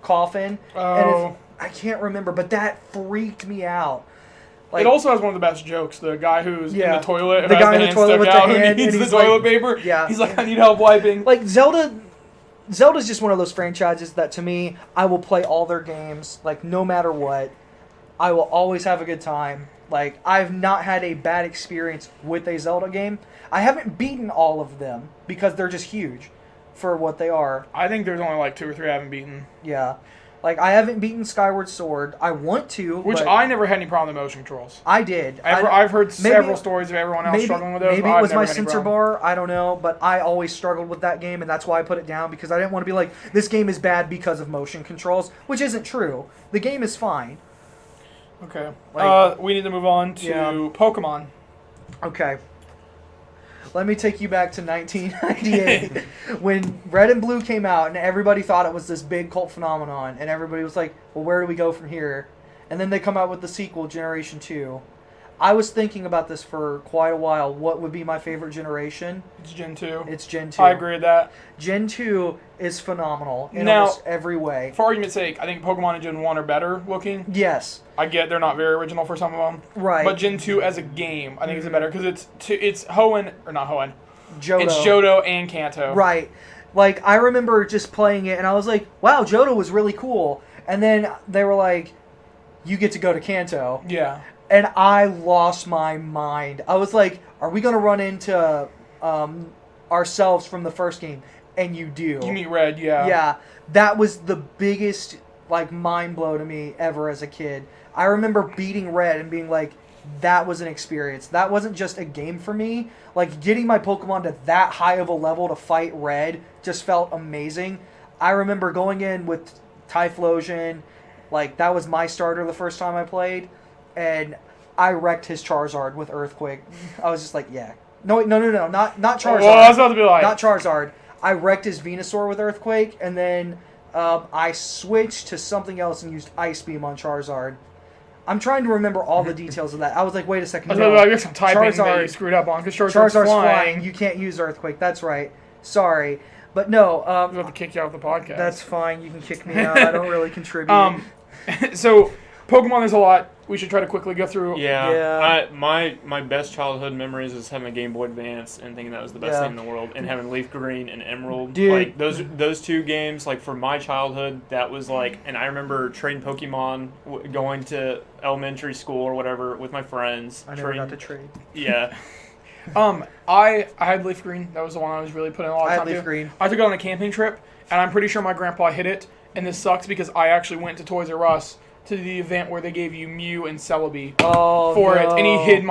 coffin. And Oh. I can't remember, but that freaked me out. Like, It also has one of the best jokes. The guy who's in Yeah. the toilet and The has guy the in the hand toilet stuck with the out and hand, he needs and the he's like- toilet paper. Yeah. He's like, I need help wiping. like Zelda's just one of those franchises that to me, I will play all their games, like no matter what. I will always have a good time. Like, I've not had a bad experience with a Zelda game. I haven't beaten all of them because they're just huge for what they are. I think there's only like 2 or 3 I haven't beaten. Yeah. Like, I haven't beaten Skyward Sword. I want to, Which but I never had any problem with motion controls. I did. I've heard several stories of everyone else struggling with those. Maybe but it I've was never my had any sensor problem. bar. I don't know, but I always struggled with that game, and that's why I put it down, because I didn't want to be like, this game is bad because of motion controls, which isn't true. The game is fine. Okay. Like- We need to move on to Yeah. Pokemon. Okay. Let me take you back to 1998 when Red and Blue came out and everybody thought it was this big cult phenomenon and everybody was like, well, where do we go from here? And then they come out with the sequel, Generation 2. I was thinking about this for quite a while. What would be my favorite generation? It's Gen 2. It's Gen 2. I agree with that. Gen 2 is phenomenal in Now- almost every way. For argument's sake, I think Pokemon in Gen 1 are better looking. Yes. I get they're not very original for some of them. Right. But Gen 2 as a game, I think is better because it's Hoenn, or not Hoenn. Johto. It's Johto and Kanto. Right. Like, I remember just playing it, and I was like, wow, Johto was really cool. And then they were like, you get to go to Kanto. Yeah. And I lost my mind. I was like, are we going to run into ourselves from the first game? And you do. You meet Red, yeah. Yeah. That was the biggest, like, mind blow to me ever as a kid. I remember beating Red and being like, that was an experience. That wasn't just a game for me. Like, getting my Pokemon to that high of a level to fight Red just felt amazing. I remember going in with Typhlosion. Like, that was my starter the first time I played. And I wrecked his Charizard with Earthquake. I was just like, yeah. No, not Charizard. Well, I was about to be like... Not Charizard. I wrecked his Venusaur with Earthquake, and then I switched to something else and used Ice Beam on Charizard. I'm trying to remember all the details of that. I was like, wait a second. I was No. about to get some typing that you Charizard- screwed up on because Charizard's Charizard's flying. You can't use Earthquake. That's right. Sorry. But no, I'm about to kick you off the podcast. that's fine. You can kick me out. I don't really contribute. So, Pokemon, there's a lot. We should try to quickly go through. Yeah. My best childhood memories is having a Game Boy Advance and thinking that was the best Yeah. thing in the world, and having Leaf Green and Emerald. Dude. Like those two games, like for my childhood, that was like. And I remember trading Pokemon, going to elementary school or whatever with my friends. I never got to trade. Yeah. I had Leaf Green. That was the one I was really putting a lot of I had time Leaf to. Green. I took it on a camping trip, and I'm pretty sure my grandpa hit it. And this sucks because I actually went to Toys R Us to the event where they gave you Mew and Celebi Oh, for it, no. and he hid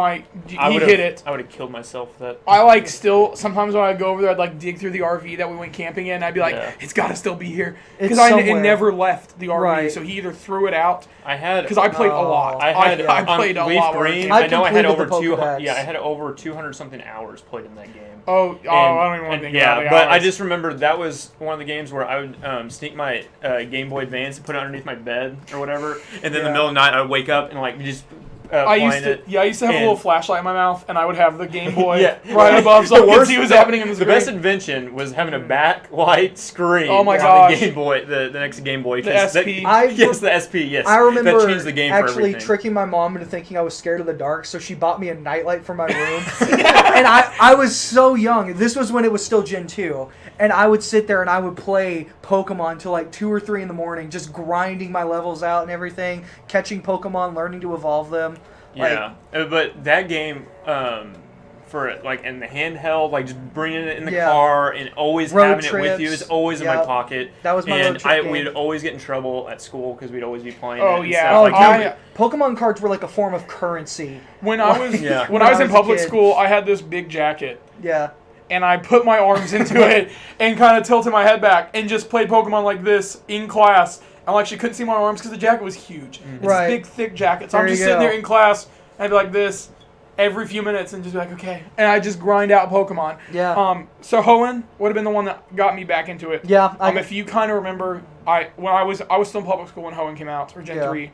it. I would have killed myself with that. I like still sometimes when I go over there, I'd like dig through the RV that we went camping in. And I'd be like, Yeah. it's got to still be here It's because it somewhere. never left the RV. Right. So he either threw it out I had because I played a lot. I had I played a Leaf lot. Green. I I know I had completed over the 200. Pokédex. Yeah, I had over 200 something hours played in that game. I don't even want to And think yeah, about it. but I just remember that was one of the games where I would sneak my Game Boy Advance and put it underneath my bed or whatever, and then in the middle of the night I would wake up and like just I used playing to, I used to have a And- little flashlight in my mouth, and I would have the Game Boy Yeah. right above, so I could see what was happening in the The screen. best invention was having a backlight screen. Oh my on gosh. The Game Boy, the next Game Boy. The 'cause SP. yes, the SP. Yes, I remember that changed the game for actually everything. tricking my mom into thinking I was scared of the dark, so she bought me a nightlight for my room. And I was so young. This was when it was still Gen 2. And I would sit there and I would play Pokemon till like 2 or 3 in the morning, just grinding my levels out and everything, catching Pokemon, learning to evolve them. Yeah, but that game, for like in the handheld, like just bringing it in the Yeah. car and always Road having it with you trips. is always in my Yep. pocket. That was my road and trip game. we'd always get in trouble at school because we'd always be playing. Oh, it and yeah. stuff. Oh, like, dude, I- Pokemon cards were like a form of currency. When I was Yeah. when I was in a public kid. school, I had this big jacket, Yeah. and I put my arms into it and kind of tilted my head back and just played Pokemon like this in class. I actually couldn't see my arms because the jacket was huge. It's Right. a big, thick jacket. So I'm There just you sitting go. there in class, and I'd be like this every few minutes and just be like, okay. And I just grind out Pokemon. Yeah. So Hoenn would have been the one that got me back into it. Yeah. If you kind of remember, when I was still in public school when Hoenn came out, or Gen Yeah. 3.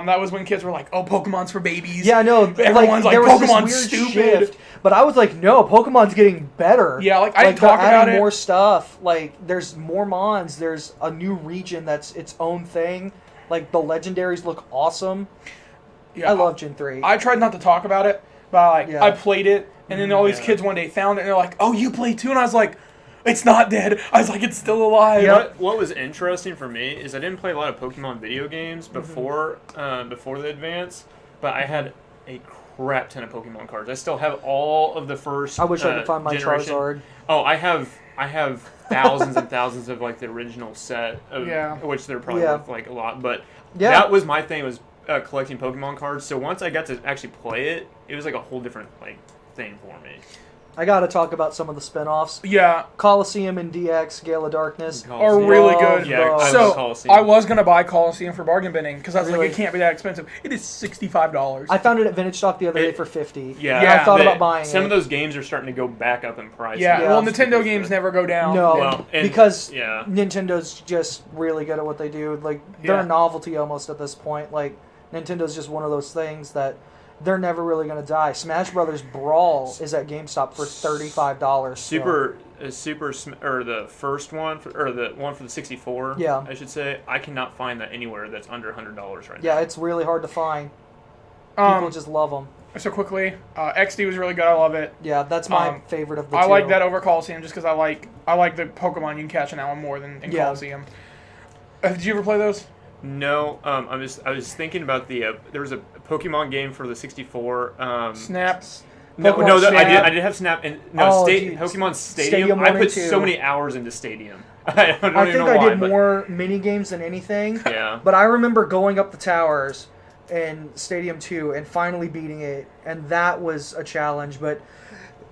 That was when kids were like, "Oh, Pokemon's for babies." Yeah, no. Everyone's like, there was this "Pokemon's weird stupid." shift, but I was like, no, Pokemon's getting better. Yeah, like, I didn't they're talk about adding it. more stuff. Like, there's more mons. There's a new region that's its own thing. Like, the legendaries look awesome. Yeah, I love Gen 3. I tried not to talk about it, but Yeah. I played it, and then all these Yeah. kids one day found it, and they're like, "Oh, you play too?" And I was like, "It's not dead." I was like, "It's still alive." Yep. What was interesting for me is I didn't play a lot of Pokemon video games Mm-hmm. before the Advance, but I had a crap ton of Pokemon cards. I still have all of the first. I wish I could find my generation. Charizard. Oh, I have I have thousands and thousands of like the original set, of, Yeah. which they're probably Yeah. worth like a lot. But Yeah. that was my thing, was collecting Pokemon cards. So once I got to actually play it, it was like a whole different like thing for me. I got to talk about some of the spin-offs. Yeah, Coliseum and DX, Gale of Darkness. are really good. Yeah, I love So Coliseum. I was gonna buy Coliseum for bargain binning because I was like, Really? it can't be that expensive. It is $65. I found it at Vintage Stock the other day It- for $50. Yeah, And I thought they- about buying some it. of those games are starting to go back up in price. Yeah, Yeah. well, Nintendo games never go down. No, Well, and- because yeah. Nintendo's just really good at what they do. Like, they're Yeah. a novelty almost at this point. Like, Nintendo's just one of those things that they're never really going to die. Smash Brothers Brawl is at GameStop for $35. Super or the first one or the one for the 64. Yeah. I should say. I cannot find that anywhere that's under $100 right Yeah, now. it's really hard to find. People just love them. So quickly, XD was really good. I love it. Yeah, that's my favorite of the two. I like that over Coliseum just because I like the Pokemon you can catch in that one more than in Yeah. Coliseum. Did you ever play those? No, I was thinking about the there was a Pokemon game for the 64. Snaps. No, Pokemon no, I Snap. did have Snap and Oh, State geez. Pokemon Stadium Stadium. 1 I and put 2. so many hours into Stadium. I don't I even think know I why, did but more mini games than anything. yeah. But I remember going up the towers in Stadium 2 and finally beating it, and that was a challenge. But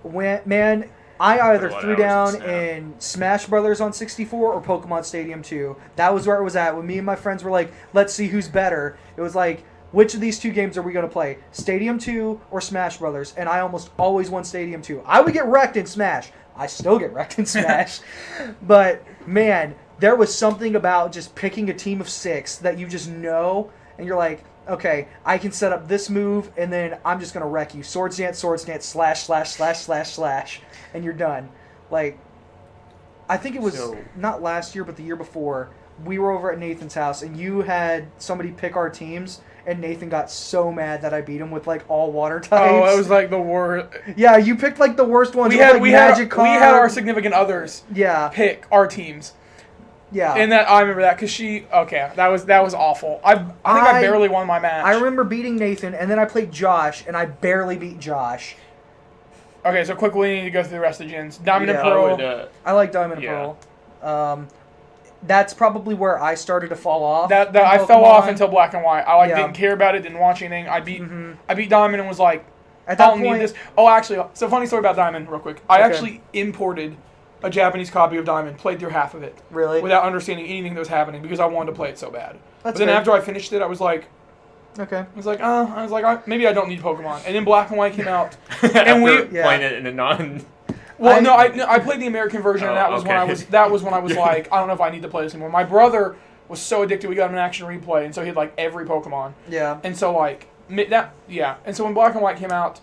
I either Put a lot threw of hours down in Snap. in Smash Brothers on 64 or Pokemon Stadium 2. That was where it was at. When me and my friends were like, let's see who's better. It was like, which of these two games are we going to play? Stadium 2 or Smash Brothers? And I almost always won Stadium 2. I would get wrecked in Smash. I still get wrecked in Smash. But, man, there was something about just picking a team of 6 that you just know, and you're like, okay, I can set up this move, and then I'm just going to wreck you. Swords Dance, slash, slash, slash, slash, slash, and you're done. Like, I think it was So- not last year, but the year before, we were over at Nathan's house, and you had somebody pick our teams, and Nathan got so mad that I beat him with, like, all water types. Oh, it was like the worst. Yeah, you picked, like, the worst ones. We with, had like, we had Magikarp. we had our significant others Yeah, pick our teams, yeah. and that I remember that because that was awful. I think I barely won my match. I remember beating Nathan, and then I played Josh, and I barely beat Josh. Okay, so quickly we need to go through the rest of the gens. Diamond Yeah. and I Pearl. would, I like Diamond Yeah. and Pearl. That's probably where I started to fall off. That in I fell Pokemon. off until Black and White. I Yeah. didn't care about it, didn't watch anything. I beat Diamond and was like, At I that don't point, need this. Oh, actually, so funny story about Diamond, real quick. I Okay. actually imported a Japanese copy of Diamond, played through half of it really. without understanding anything that was happening because I wanted to play it so bad. But That's then fair. after I finished it, I was like, Okay. maybe I don't need Pokemon. And then Black and White came out. after we- playing it in a non. Well, I played the American version, and Oh, that was when I was like, I don't know if I need to play this anymore. My brother was so addicted, we got him an action replay, and so he had like every Pokemon. Yeah. And so and so when Black and White came out,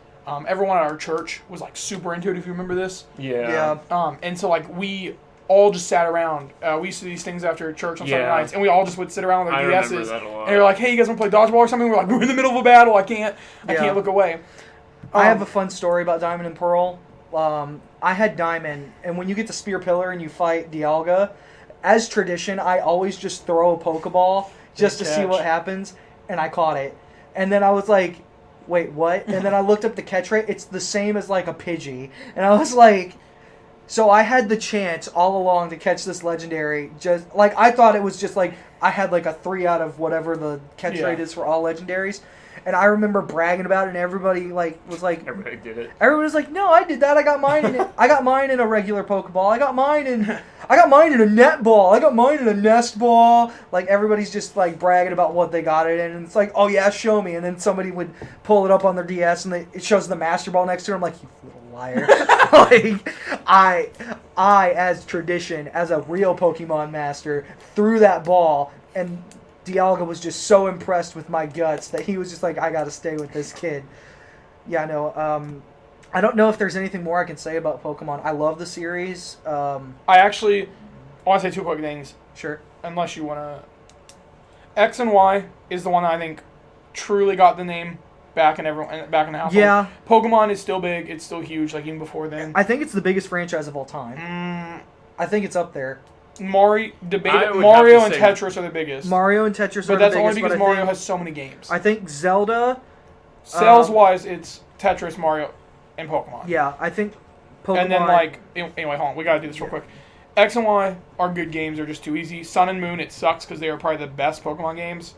everyone at our church was like super into it. If you remember this, Yeah. and so like we all just sat around. We used to do these things after church on Sunday Yeah. nights, and we all just would sit around with our I DSs. remember that a lot. And they were like, "Hey, you guys want to play dodgeball or something?" We're like, "We're in the middle of a battle. I can't look away." I have a fun story about Diamond and Pearl. I had Diamond, and when you get to Spear Pillar and you fight Dialga, as tradition, I always just throw a Pokeball just to see catch. what happens, and I caught it. And then I was like, wait, what? And then I looked up the catch rate. It's the same as like a Pidgey. And I was like, so I had the chance all along to catch this legendary. Just like I thought it was just like I had like a 3 out of whatever the catch rate is for all legendaries. And I remember bragging about it, and everybody was like, Everybody did it. everybody was like, "No, I did that. I got mine in it. I got mine in a regular Pokeball. I got mine in a net ball. I got mine in a nest ball." Like everybody's just like bragging about what they got it in, and it's like, "Oh yeah, show me." And then somebody would pull it up on their DS, and it shows the Master Ball next to it. I'm like, "You little liar!" Like I as tradition, as a real Pokemon master, threw that ball, and Dialga was just so impressed with my guts that he was just like, I gotta stay with this kid. Yeah, no, I don't know if there's anything more I can say about Pokemon. I love the series. I actually want to say 2 quick things, Sure. unless you want to. X and Y is the one that I think truly got the name back in the household. Yeah. Pokemon is still big. It's still huge, like even before then. I think it's the biggest franchise of all time. I think it's up there. Mario I would and have to say- Tetris are the biggest. Mario and Tetris are but that's the only biggest, because but Mario think, has so many games. I think Zelda. Sales-wise, it's Tetris, Mario, and Pokemon. Yeah, I think Pokemon. And then, like, anyway, hold on. We got to do this real quick. X and Y are good games. They're just too easy. Sun and Moon, it sucks because they are probably the best Pokemon games.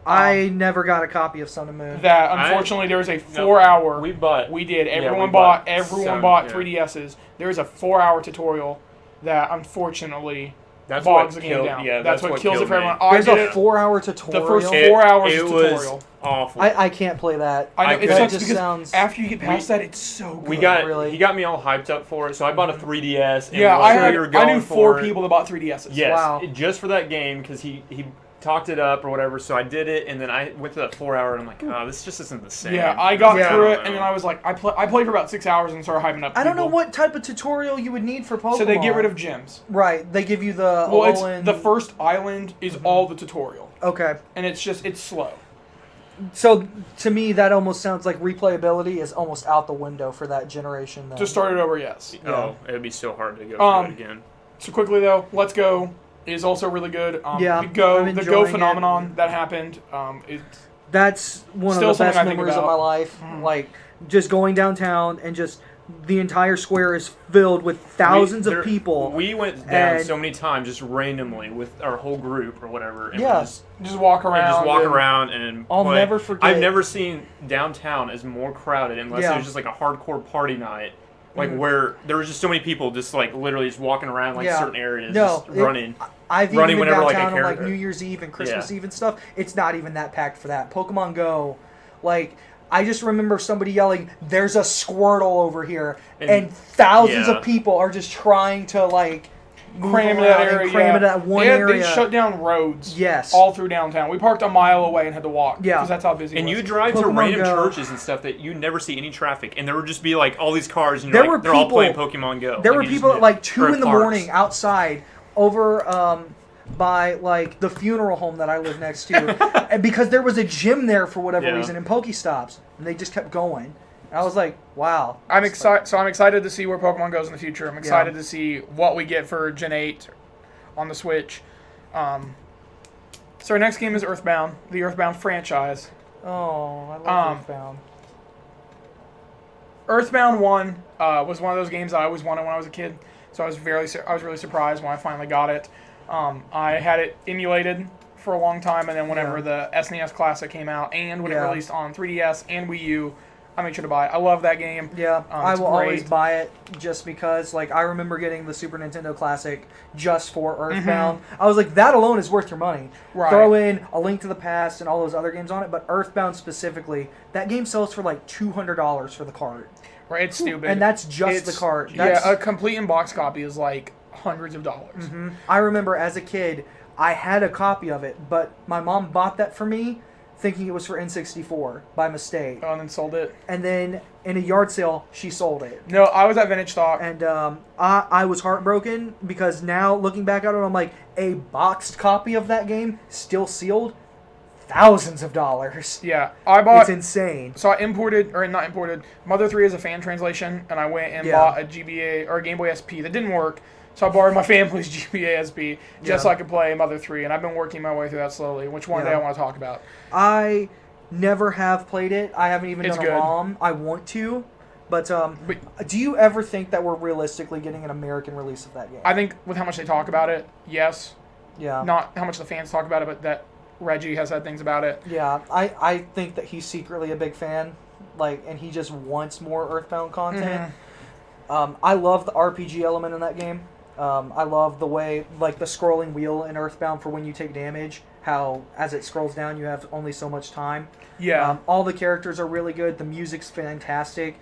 I never got a copy of Sun and Moon. That, unfortunately, there was a 4-hour... We bought. We did. Yeah, Everyone we bought some, 3DSs. There was a 4-hour tutorial that, unfortunately, That's bogs what the game killed. down. Yeah, that's what kills it for me. everyone. I There's did a it. 4-hour tutorial. The first 4 hours It is was tutorial. awful. I can't play that. I know, it That sucks just because sounds- after you get past that, it's so good. Really? He got me all hyped up for it, so I bought a 3DS. And Yeah, we I knew 4 people that bought 3DSs. Yes, Wow. just for that game because he talked it up or whatever. So I did it, and then I went to that 4-hour, and I'm like, oh, this just isn't the same. Yeah, I got Yeah. through I it, don't and then know. I was like, I played for about 6 hours and started hyping up. I don't know people. what type of tutorial you would need for Pokemon. So they get rid of gyms. Right, they give you the Well, it's Alolan- the first island is all the tutorial, Okay. and it's slow. So to me, that almost sounds like replayability is almost out the window for that generation. Then. To start it over, yes. Oh, it would be so hard to go through it again. So quickly though, Let's Go is also really good. Yeah, the Go I'm the enjoying Go it. phenomenon that happened. It's That's one Still of the something best I think memories of about. my life. Like just going downtown and just the entire square is filled with thousands of people. We went down and- so many times just randomly with our whole group or whatever. And Yeah. just walk around. And just walk and- around and I'll play. never forget- I've never seen downtown as more crowded unless Yeah. it was just like a hardcore party night, like Mhm. where there was just so many people just like literally just walking around like Yeah. certain areas, No, just running. I've even running been whenever, like, a downtown on like character- New Year's Eve and Christmas Yeah. Eve and stuff. It's not even that packed for that. Pokemon Go, like I just remember somebody yelling, "There's a Squirtle over here," and thousands yeah. of people are just trying to like move Cram into around that and area. cram into that one they area. shut down roads. Yes. All through downtown. We parked a mile away and had to walk. Yeah. Because that's how busy And it was. you drive to Pokemon random Go. churches and stuff that you never see any traffic, and there would just be like all these cars, and There you're were like, they're all people- playing Pokemon Go. There Like, were you just people at did- like or 2 in the parks. morning outside over by like the funeral home that I live next to, and because there was a gym there for whatever Yeah. reason, and Pokestops, and they just kept going. And I was like, wow. I'm excited. So I'm excited to see where Pokemon goes in the future. I'm excited Yeah. to see what we get for Gen 8 on the Switch. So our next game is Earthbound, the Earthbound franchise. Oh, I love Earthbound. Earthbound 1 was one of those games I always wanted when I was a kid. So I was really surprised when I finally got it. I had it emulated for a long time, and then whenever the SNES Classic came out, and when it Yeah. released on 3DS and Wii U, I made sure to buy it. I love that game. Yeah, I it's will always great. buy it just because, like, I remember getting the Super Nintendo Classic just for Earthbound. I was like, that alone is worth your money. Right. Throw in A Link to the Past and all those other games on it, but Earthbound specifically, that game sells for like $200 for the cart. Right, it's stupid. And that's just the cart. That's, Yeah, a complete in-box copy is like hundreds of dollars. I remember as a kid, I had a copy of it, but my mom bought that for me thinking it was for N64 by mistake. Oh, and then sold it. And then in a yard sale, she sold it. No, I was at Vintage Stock. And I was heartbroken because now looking back at it, I'm like, a boxed copy of that game, still sealed, thousands of dollars. Yeah, I bought. It's insane. So I not imported. Mother 3 is a fan translation, and I went and Yeah. bought a GBA or a Game Boy SP that didn't work. So I borrowed my family's GBA SP just so I could play Mother 3, and I've been working my way through that slowly, which one day I want to talk about. I never have played it. I haven't even It's done good. a ROM. I want to. But do you ever think that we're realistically getting an American release of that game? I think with how much they talk about it, yes. Yeah. Not how much the fans talk about it, but that Reggie has said things about it. Yeah, I think that he's secretly a big fan, like, and he just wants more Earthbound content. I love the RPG element in that game. I love the way, like, the scrolling wheel in Earthbound for when you take damage, how as it scrolls down you have only so much time. Yeah. All the characters are really good. The music's fantastic.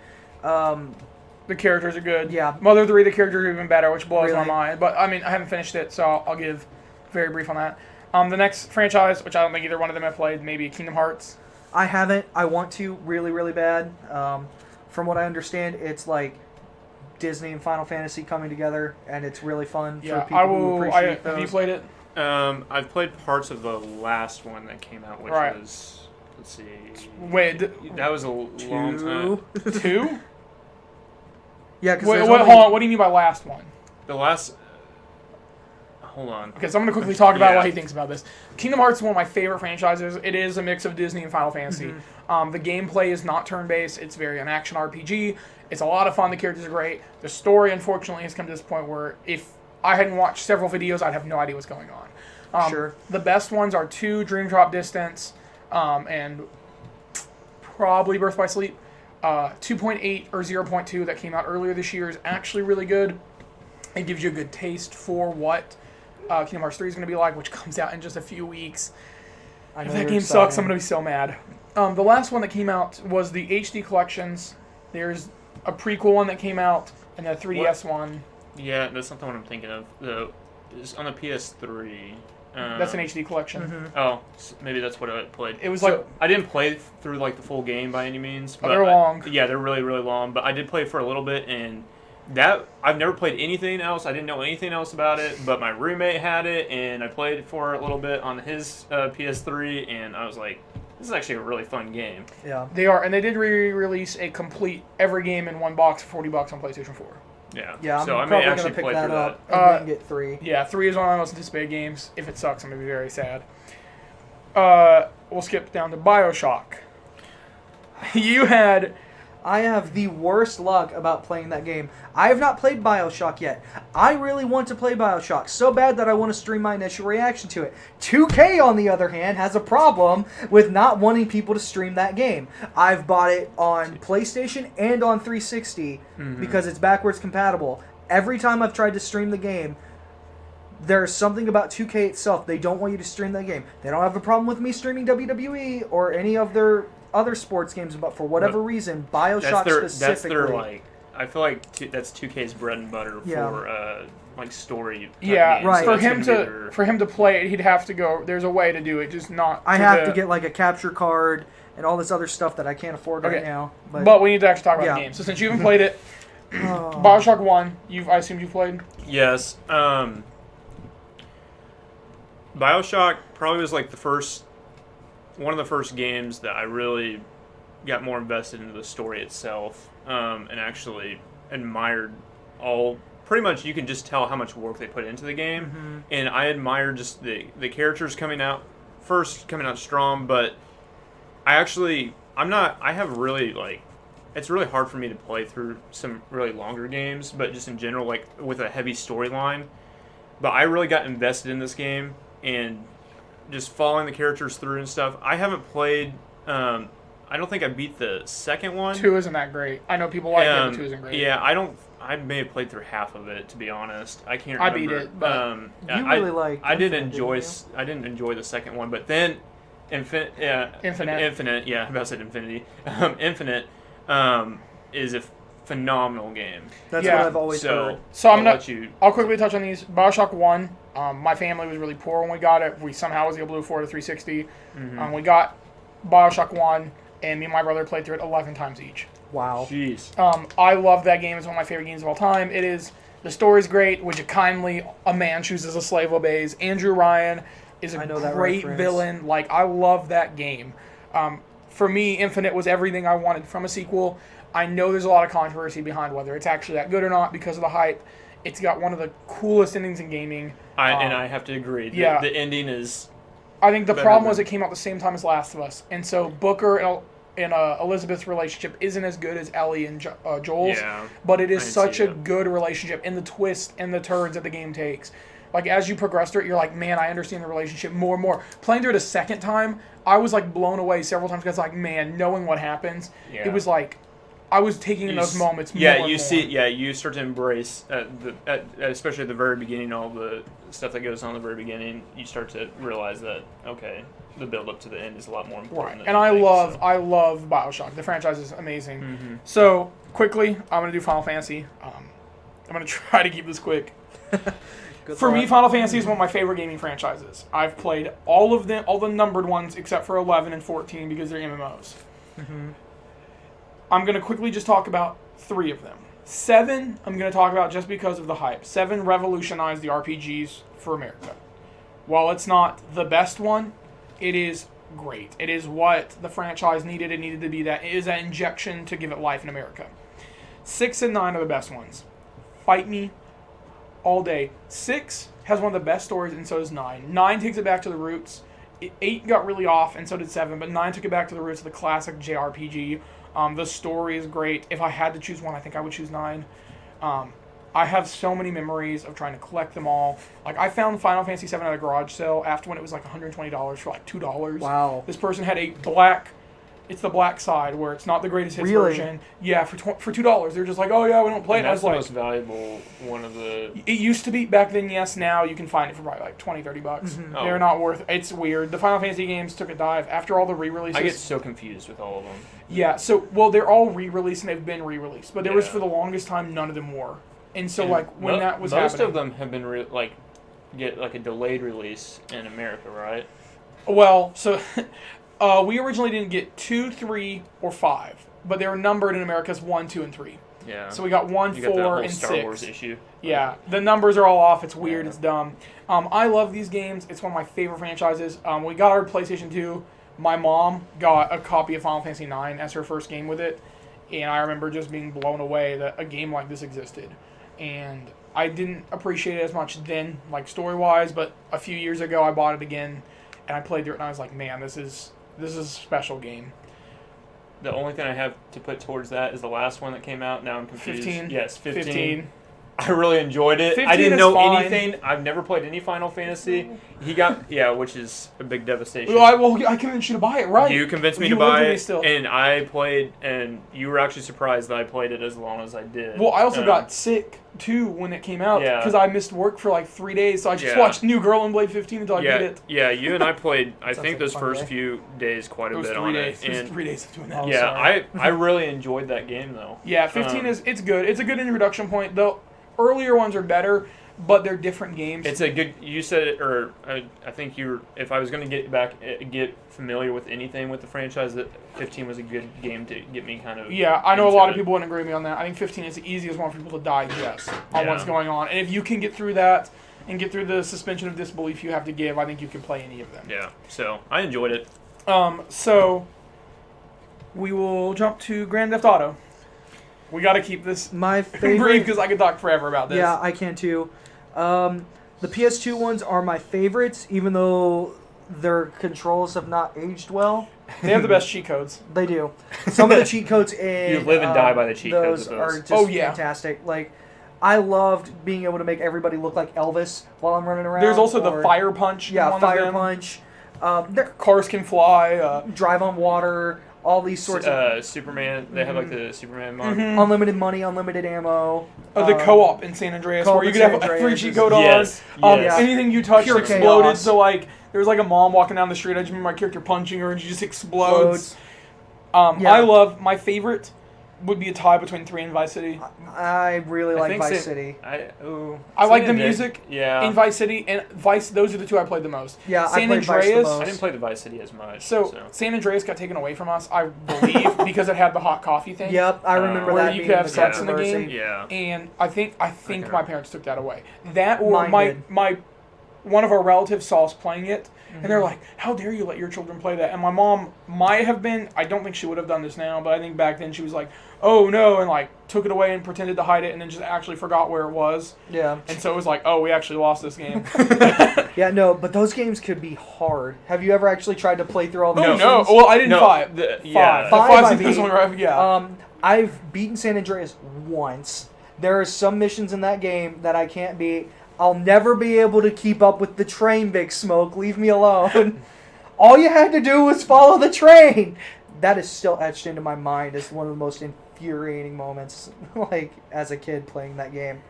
The characters are good. Yeah. Mother 3, the characters are even better, which blows my Really? mind. But, I mean, I haven't finished it, so I'll give very brief on that. The next franchise, which I don't think either one of them have played, maybe Kingdom Hearts. I haven't. I want to really, really bad. From what I understand, it's like Disney and Final Fantasy coming together, and it's really fun for Yeah, people who appreciate have you those. played it? I've played parts of the last one that came out, which Right. was, let's see, Wait, that was a long time. 2? Yeah, because Wait, hold on. What do you mean by last one? The last, hold on. Okay, so I'm going to quickly talk about Yeah. what he thinks about this. Kingdom Hearts is one of my favorite franchises. It is a mix of Disney and Final Fantasy. The gameplay is not turn-based. It's very an action RPG. It's a lot of fun. The characters are great. The story, unfortunately, has come to this point where if I hadn't watched several videos, I'd have no idea what's going on. Sure. The best ones are 2, Dream Drop Distance, and probably Birth by Sleep. 2.8 or 0.2 that came out earlier this year is actually really good. It gives you a good taste for what Kingdom Hearts 3 is going to be like, which comes out in just a few weeks. I know If that you're game sucks, I'm excited. going to be so mad. The last one that came out was the HD collections. There's a prequel one that came out, and a 3DS one. Yeah, that's not the one I'm thinking of. It's on the PS3. That's an HD collection. Mm-hmm. Oh, maybe that's what I played. It was So, like- I didn't play through like the full game by any means. But they're long. Yeah, they're really really long. But I did play for a little bit, and that I've never played anything else. I didn't know anything else about it. But my roommate had it, and I played for a little bit on his PS3, and I was like, this is actually a really fun game. Yeah. They are, and they did re-release a complete every game in one box for $40 on PlayStation 4. Yeah. Yeah, I'm so I may probably actually gonna pick play that through up that. and then get 3. Yeah, 3 is one of my most anticipated games. If it sucks, I'm going to be very sad. We'll skip down to BioShock. You had... I have the worst luck about playing that game. I have not played BioShock yet. I really want to play BioShock so bad that I want to stream my initial reaction to it. 2K, on the other hand, has a problem with not wanting people to stream that game. I've bought it on PlayStation and on 360 because it's backwards compatible. Every time I've tried to stream the game, there's something about 2K itself. They don't want you to stream that game. They don't have a problem with me streaming WWE or any of their other sports games, but for whatever reason, BioShock specifically. That's their like. I feel like that's 2K's bread and butter Yeah. for like story. type Yeah, games. right. For That's him gonna be to their- for him to play it, he'd have to go. There's a way to do it, just not. I to have the- to get like a capture card and all this other stuff that I can't afford right Okay. now. But we need to actually talk about the Yeah. game. So since you haven't played it, Oh. BioShock 1, I assume you've played. Yes. BioShock probably was like one of the first games that I really got more invested into the story itself, and actually admired pretty much you can just tell how much work they put into the game, and I admired just the characters coming out strong, but I have really like, it's really hard for me to play through some really longer games, but just in general, like with a heavy storyline. But I really got invested in this game and just following the characters through and stuff. I haven't played. I don't think I beat the second one. 2 isn't that great. I know people like it, but 2 isn't great. Yeah, I may have played through half of it, to be honest. I can't I remember. beat it, but You really liked I did Infinite, enjoy. didn't I didn't enjoy the second one, but then Infinite. Yeah, I about said Infinity. Infinite is a phenomenal game. That's Yeah. what I've always So, heard. So I'm I'll gonna- let you. I'll quickly touch on these. BioShock 1, my family was really poor when we got it. We somehow was able to afford a 360. We got BioShock 1, and me and my brother played through it 11 times each. Wow. Jeez. I love that game. It's one of my favorite games of all time. It is. The story's great, which kindly a man chooses a slave obeys. Andrew Ryan is a I know that great reference. villain. Like, I love that game. For me, Infinite was everything I wanted from a sequel. I know there's a lot of controversy behind whether it's actually that good or not because of the hype. It's got one of the coolest endings in gaming. And I have to agree. yeah. The ending is. I think the Better problem than- was it came out the same time as Last of Us, and so Booker and Elizabeth's relationship isn't as good as Ellie and Joel's, Yeah. but it I is can such see a that. good relationship, and the twist and the turns that the game takes. Like, as you progress through it, you're like, man, I understand the relationship more and more. Playing through it a second time, I was like blown away several times because, like, man, knowing what happens, Yeah. it was like I was taking in those moments. Yeah, more you and see. more. Yeah, you start to embrace especially at the very beginning, all the stuff that goes on at the very beginning. You start to realize that okay, the build up to the end is a lot more important. Right, than and you think, so. I love BioShock. The franchise is amazing. Mm-hmm. So quickly, I'm gonna do Final Fantasy. I'm gonna try to keep this quick. Good For me, luck. Final Fantasy is one of my favorite gaming franchises. I've played all of them, all the numbered ones except for 11 and 14 because they're MMOs. I'm gonna quickly just talk about 3 of them. 7, I'm gonna talk about just because of the hype. 7 revolutionized the RPGs for America. While it's not the best one, it is great. It is what the franchise needed. It needed to be that. It is that injection to give it life in America. 6 and 9 are the best ones. Fight me all day. 6 has one of the best stories, and so does 9. 9 takes it back to the roots. 8 got really off, and so did 7, but 9 took it back to the roots of the classic JRPG. The story is great. If I had to choose one, I think I would choose 9. I have so many memories of trying to collect them all. Like, I found Final Fantasy VII at a garage sale after when it was like $120 for like $2. Wow. This person had a black. It's the black side where it's not the greatest hits Really? version. Yeah, for $2. They're just like, oh yeah, we don't play it. And And I that's was the like, most valuable one of the. it used to be back then. Yes, now you can find it for probably like $20-$30. Oh. They're not worth. It's weird. The Final Fantasy games took a dive after all the re-releases. I get so confused with all of them. Yeah, so, well, they're all re-released and they've been re-released, but there was Yeah. for the longest time none of them were. And so, And like, when that was most happening. of them have been get like a delayed release in America, right? Well, so, we originally didn't get 2, 3, or 5, but they were numbered in America as 1, 2, and 3. Yeah. So we got 1, you got the 4, whole and Star 6. Wars issue. Yeah, the numbers are all off. It's weird. Yeah. It's dumb. I love these games. It's one of my favorite franchises. We got our PlayStation 2. My mom got a copy of Final Fantasy IX as her first game with it, and I remember just being blown away that a game like this existed. And I didn't appreciate it as much then, like story-wise, but a few years ago I bought it again, and I played through it, and I was like, man, this is a special game. The only thing I have to put towards that is the last one that came out. Now I'm confused. 15. Yes, 15. 15. I really enjoyed it. 15 I didn't is know fine. anything. I've never played any Final Fantasy. Which is a big devastation. Well, I convinced you to buy it, right? You convinced me You to lived buy with me it, still. and I played, and you were actually surprised that I played it as long as I did. Well, I also got sick, too, when it came out, Yeah. because I missed work for like 3 days, so I just Yeah. watched New Girl and Blade 15 until I beat yeah, it. yeah. You and I played. I Sounds think like those a fun first day. few days quite a It was bit 3 on days. it, It was and 3 days of doing that. Oh, yeah, sorry. I really enjoyed that game though. Yeah, 15 it's good. It's a good introduction point. The earlier ones are better, but they're different games. It's a good. You said it, or I think you. If I was going to get familiar with anything with the franchise, that 15 was a good game to get me kind of. Yeah, I know a into lot of it. people wouldn't agree with me on that. I think 15 is the easiest one for people to digest on Yeah. what's going on. And if you can get through that and get through the suspension of disbelief you have to give, I think you can play any of them. Yeah, so I enjoyed it. So we will jump to Grand Theft Auto. We got to keep this My brief favorite. because I could talk forever about this. Yeah, I can too. The PS2 ones are my favorites, even though their controls have not aged well. They have the best cheat codes. They do. Some of the cheat codes in You live and die by the cheat codes those of are those. just Oh, yeah. fantastic. Like, I loved being able to make everybody look like Elvis while I'm running around. There's also the or- Fire Punch. Yeah, one of Fire them. Punch. They're Cars can fly. drive on water. All these sorts of Superman. They have like the Superman mod. unlimited money, unlimited ammo. The co-op in San Andreas, co-op where you in could San have a free Andreas cheat is- code Yes, on. yes. Anything you touched Pure exploded. chaos. So like, there was like a mom walking down the street. I just remember my character punching her, and she just explodes. Yeah. I love my favorite would be a tie between 3 and Vice City. I really I like think Vice San- City. I like San the Andreas- music Yeah. in Vice City and Vice. Those are the two I played the most. Yeah, I San played Vice the Andreas. most. I didn't play the Vice City as much. So San Andreas got taken away from us, I believe, because it had the hot coffee thing. Yep, I remember Where that you being could have the sex in the controversy. game. yeah. And I think Okay. my parents took that away. That or Mine my did. one of our relatives saw us playing it, and Mm-hmm. they're like, "How dare you let your children play that?" And my mom might have been. I don't think she would have done this now, but I think back then she was like, "Oh no," and like took it away and pretended to hide it, and then just actually forgot where it was. Yeah. And so it was like, "Oh, we actually lost this game." Yeah, no, but those games could be hard. Have you ever actually tried to play through all the Oh missions? no! Well, I didn't No, five. yeah. The Five five's I the best beat. one, right? Yeah. I've beaten San Andreas once. There are some missions in that game that I can't beat. I'll never be able to keep up with the train, Big Smoke. Leave me alone. All you had to do was follow the train. That is still etched into my mind as one of the most infuriating moments, like, as a kid playing that game.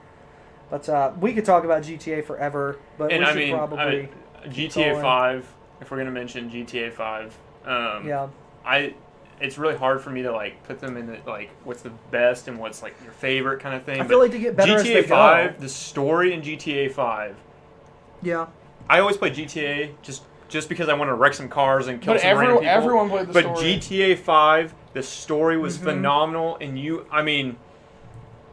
But we could talk about GTA forever, but And we I should mean, probably... GTA going. 5. If we're gonna mention GTA 5, yeah. it's really hard for me to like put them in the, like what's the best and what's like your favorite kind of thing. I feel like they get better as GTA they 5, go. the story in GTA 5. Yeah. I always play GTA just because I want to wreck some cars and kill But some random people. everyone played the But story. GTA 5, the story was Mhm. phenomenal, and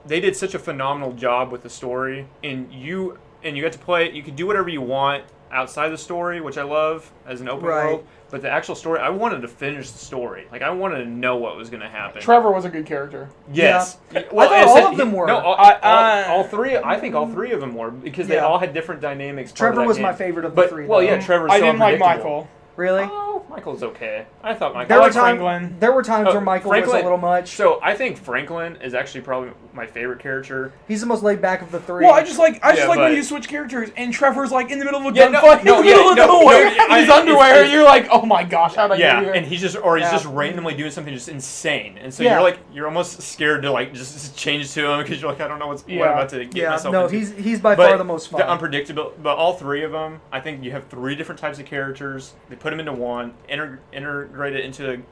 they did such a phenomenal job with the story, and you got to play it. You could do whatever you want outside the story, which I love as an open Right. world. But the actual story, I wanted to finish the story. Like I wanted to know what was going to happen. Trevor was a good character. Yes. I thought all of them were. No, all three. I think all three of them were because they Yeah. all had different dynamics. part of Trevor that was game. my favorite of the But three. well, though. yeah, Trevor's I so didn't like unpredictable. Really? Oh, Michael's okay. I thought Michael. There I were like Franklin. times. There were times Oh, where Michael was Franklin- a little much. So I think Franklin is actually probably my favorite character. He's the most laid back of the three. Well, I just like Yeah, when but- you switch characters and Trevor's like in the middle of a Yeah, no, gunfight, no, in the yeah, middle of no, nowhere, no, yeah, in his I- underwear, it's- and you're like, oh my gosh, how did I get Yeah, here? and he's Yeah. just randomly doing something just insane, and so Yeah. you're almost scared to like just change to him because you're like, I don't know what I'm Yeah. about to get yeah, myself no, into. he's by But far the most fun. The unpredictable, but all three of them, I think you have three different types of characters. They put them into one, integrate it into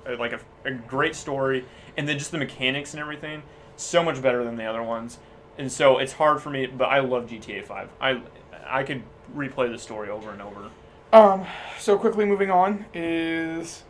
a great story, and then just the mechanics and everything, so much better than the other ones. And so it's hard for me, but I love GTA 5. I could replay the story over and over. So quickly moving on is,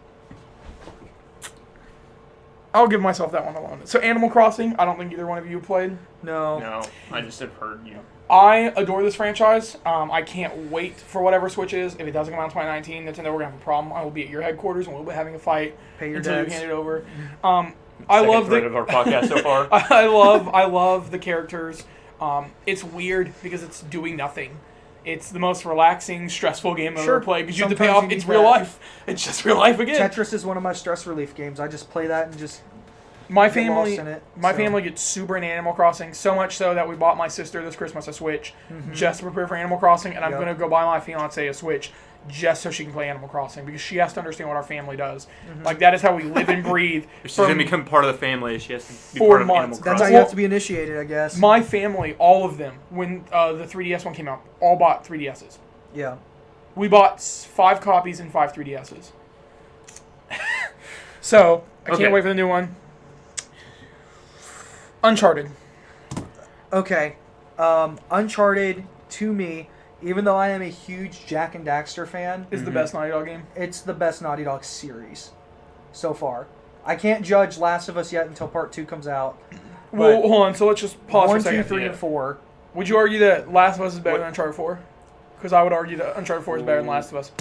I'll give myself that one alone. So Animal Crossing, I don't think either one of you have played. no. No, I just have heard you. I adore this franchise. I can't wait for whatever Switch is. If it doesn't come out in 2019, Nintendo, we're gonna have a problem. I will be at your headquarters and we'll be having a fight Pay your until you debts. hand it over. I Second love thread the of our podcast so far. I love the characters. It's weird because it's doing nothing. It's the most relaxing, stressful game I've Sure. ever played because you have to pay Sometimes off. you It's need real that. life. It's just real life again. Tetris is one of my stress relief games. I just play that and just My get lost family, in it, my so. family gets super into Animal Crossing, so much so that we bought my sister this Christmas a Switch just to prepare for Animal Crossing, and I'm Yep. gonna go buy my fiance a Switch just so she can play Animal Crossing because she has to understand what our family does. Like that is how we live and breathe. If she's from gonna become part of the family, she has to be 4 part of months. Animal that's Crossing. how you have to be initiated, I guess. my family, all of them, when the 3DS one came out, all bought 3DSs. yeah. We bought 5 copies and 5 3DSs. So I Okay. can't wait for the new one. Uncharted. Okay. Uncharted, to me, even though I am a huge Jack and Daxter fan, Is the best Naughty Dog game. it's the best Naughty Dog series so far. I can't judge Last of Us yet until Part 2 comes out. Well, But hold on. So let's just pause 1, for a 2, second. 3, yeah. and 4. Would you argue that Last of Us is better What? than Uncharted 4? Because I would argue that Uncharted 4 is better than Last of Us.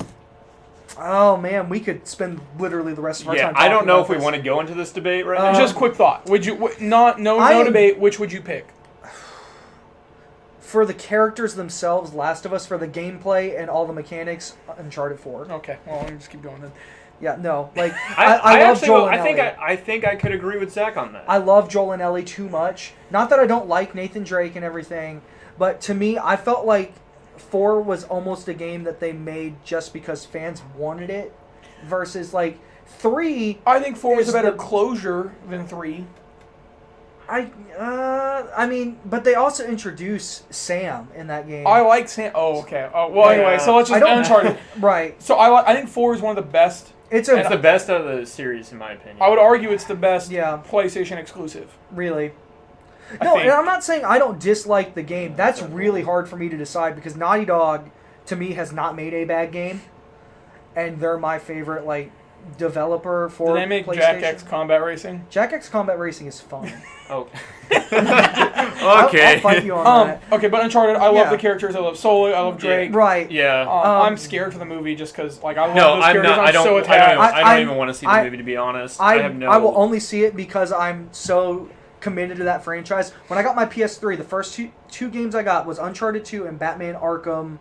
Oh, man, we could spend literally the rest of our Yeah, time I don't talking know about if we this. want to go into this debate right now. Just quick thought. Would you no I am- debate? Which would you pick? For the characters themselves, Last of Us, for the gameplay and all the mechanics, Uncharted 4. Okay. Well, let me just keep going then. Yeah, no, like I love actually, Joel and I think Ellie. I think I could agree with Zach on that. I love Joel and Ellie too much. Not that I don't like Nathan Drake and everything, but to me, I felt like 4 was almost a game that they made just because fans wanted it, versus like 3. I think 4 is Is a better the- closure than 3. I mean, but they also introduce Sam in that game. I like Sam. Oh, okay. Oh, well, Yeah. anyway. So let's I just don't- Uncharted. right. So I think 4 is one of the best. It's It's a the best of the series, in my opinion. I would argue it's the best Yeah. PlayStation exclusive. really. I No, think. and I'm not saying I don't dislike the game. That's really hard for me to decide because Naughty Dog, to me, has not made a bad game, and they're my favorite like developer for Did they make PlayStation. Jack X Combat Racing? Jack X Combat Racing is fun. Oh. I'll Okay. fight you on that. Okay, but Uncharted, I love Yeah. the characters. I love Sully. I love Drake. Right. Yeah. I'm scared for the movie just because, like, I love No, those I'm characters. not. I don't. so I attached. don't. I I'm- don't even want to see the I- movie, to be honest. I have no. I will only see it because I'm so committed to that franchise. When I got my PS3, the first two games I got was Uncharted 2 and Batman Arkham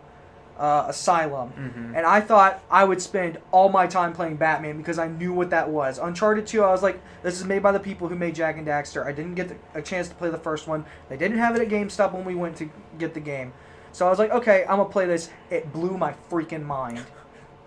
Asylum. Mm-hmm. And I thought I would spend all my time playing Batman because I knew what that was. Uncharted 2, I was like, this is made by the people who made Jak and Daxter. I didn't get a chance to play the first one. They didn't have it at GameStop when we went to get the game. So I was like, okay, I'm going to play this. It blew my freaking mind.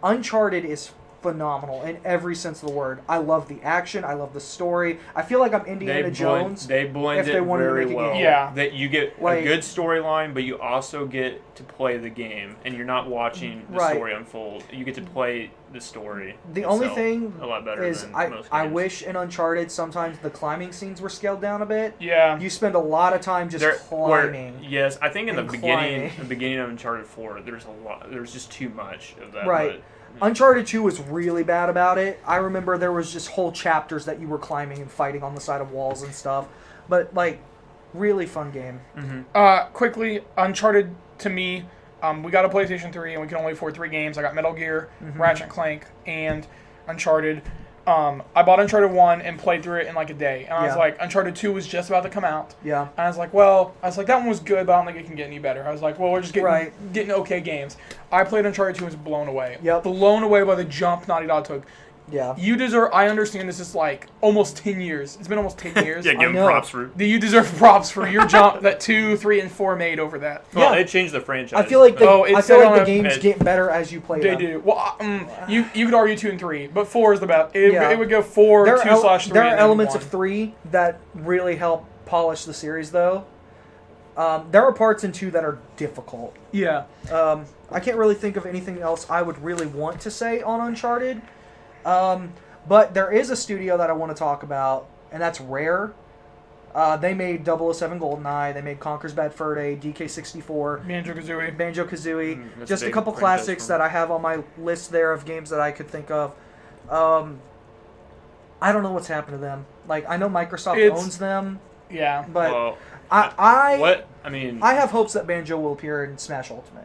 Uncharted is phenomenal in every sense of the word. I love the action. I love the story. I feel like I'm Indiana Jones. They blend if they it wanted to very make a well. game. Yeah. That you get Like- a good storyline, but you also get to play the game, and you're not watching the Right. story unfold. You get to play the story. The only itself thing a lot better is than I most I games. wish in Uncharted sometimes the climbing scenes were scaled down a bit. Yeah. You spend a lot of time just climbing. Yes, I think in the and beginning, climbing. of Uncharted 4, there's a lot. There's just too much of that. Right. Uncharted 2 was really bad about it. I remember there was just whole chapters that you were climbing and fighting on the side of walls and stuff. But like, really fun game. Quickly, Uncharted to me, we got a PlayStation 3 and we can only afford 3 games. I got Metal Gear, Mm-hmm. Ratchet and Clank, and Uncharted. I bought Uncharted 1 and played through it in like a day. And I was Yeah. like, Uncharted 2 was just about to come out. Yeah. And I was like, that one was good, but I don't think it can get any better. I was like, well, we're just getting okay games. I played Uncharted 2 and was blown away. Yep. Blown away by the jump Naughty Dog took. Yeah. You deserve, I understand this is like almost 10 years. It's been almost 10 years. Yeah, give them know. props for. You deserve props for your jump that 2, 3, and 4 made over that. Well, Yeah. they changed the franchise. I feel like Oh, it's the on games a- get better as you play They them. do. Well, you could argue 2 and 3, but 4 is the best. It would go 4, There 2/3. there are and then elements 1. of 3 that really help polish the series, though. There are parts in 2 that are difficult. Yeah. I can't really think of anything else I would really want to say on Uncharted. But there is a studio that I want to talk about, and that's Rare. They made 007 GoldenEye. They made Conker's Bad Fur Day, DK64, Banjo-Kazooie. Banjo-Kazooie. That's Just a a big couple franchise classics for me. that I have on my list there of games that I could think of. I don't know what's happened to them. Like, I know Microsoft It's- owns them, Yeah. but Well, I what? I mean, I have hopes that Banjo will appear in Smash Ultimate.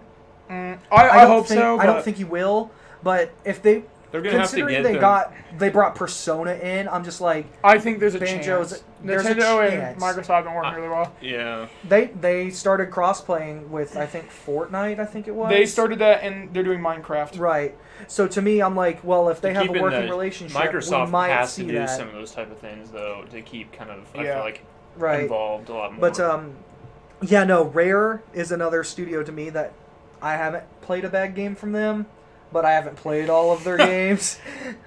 I don't hope think, so. I don't but think he will, but if they they're gonna have to considering get they brought Persona in, I'm just like I think there's a Banjo's- chance. there's a Nintendo chance. and Microsoft have been working really well. Yeah. they started cross playing with I think Fortnite, I think it was. They started that, and they're doing Minecraft. right. So to me, I'm like, well, if they have a Keeping working the- relationship, Microsoft we might has see to do that. some of those type of things though to keep kind of I Yeah. feel like Right. involved a lot more. But yeah, no, Rare is another studio to me that I haven't played a bad game from them, but I haven't played all of their games.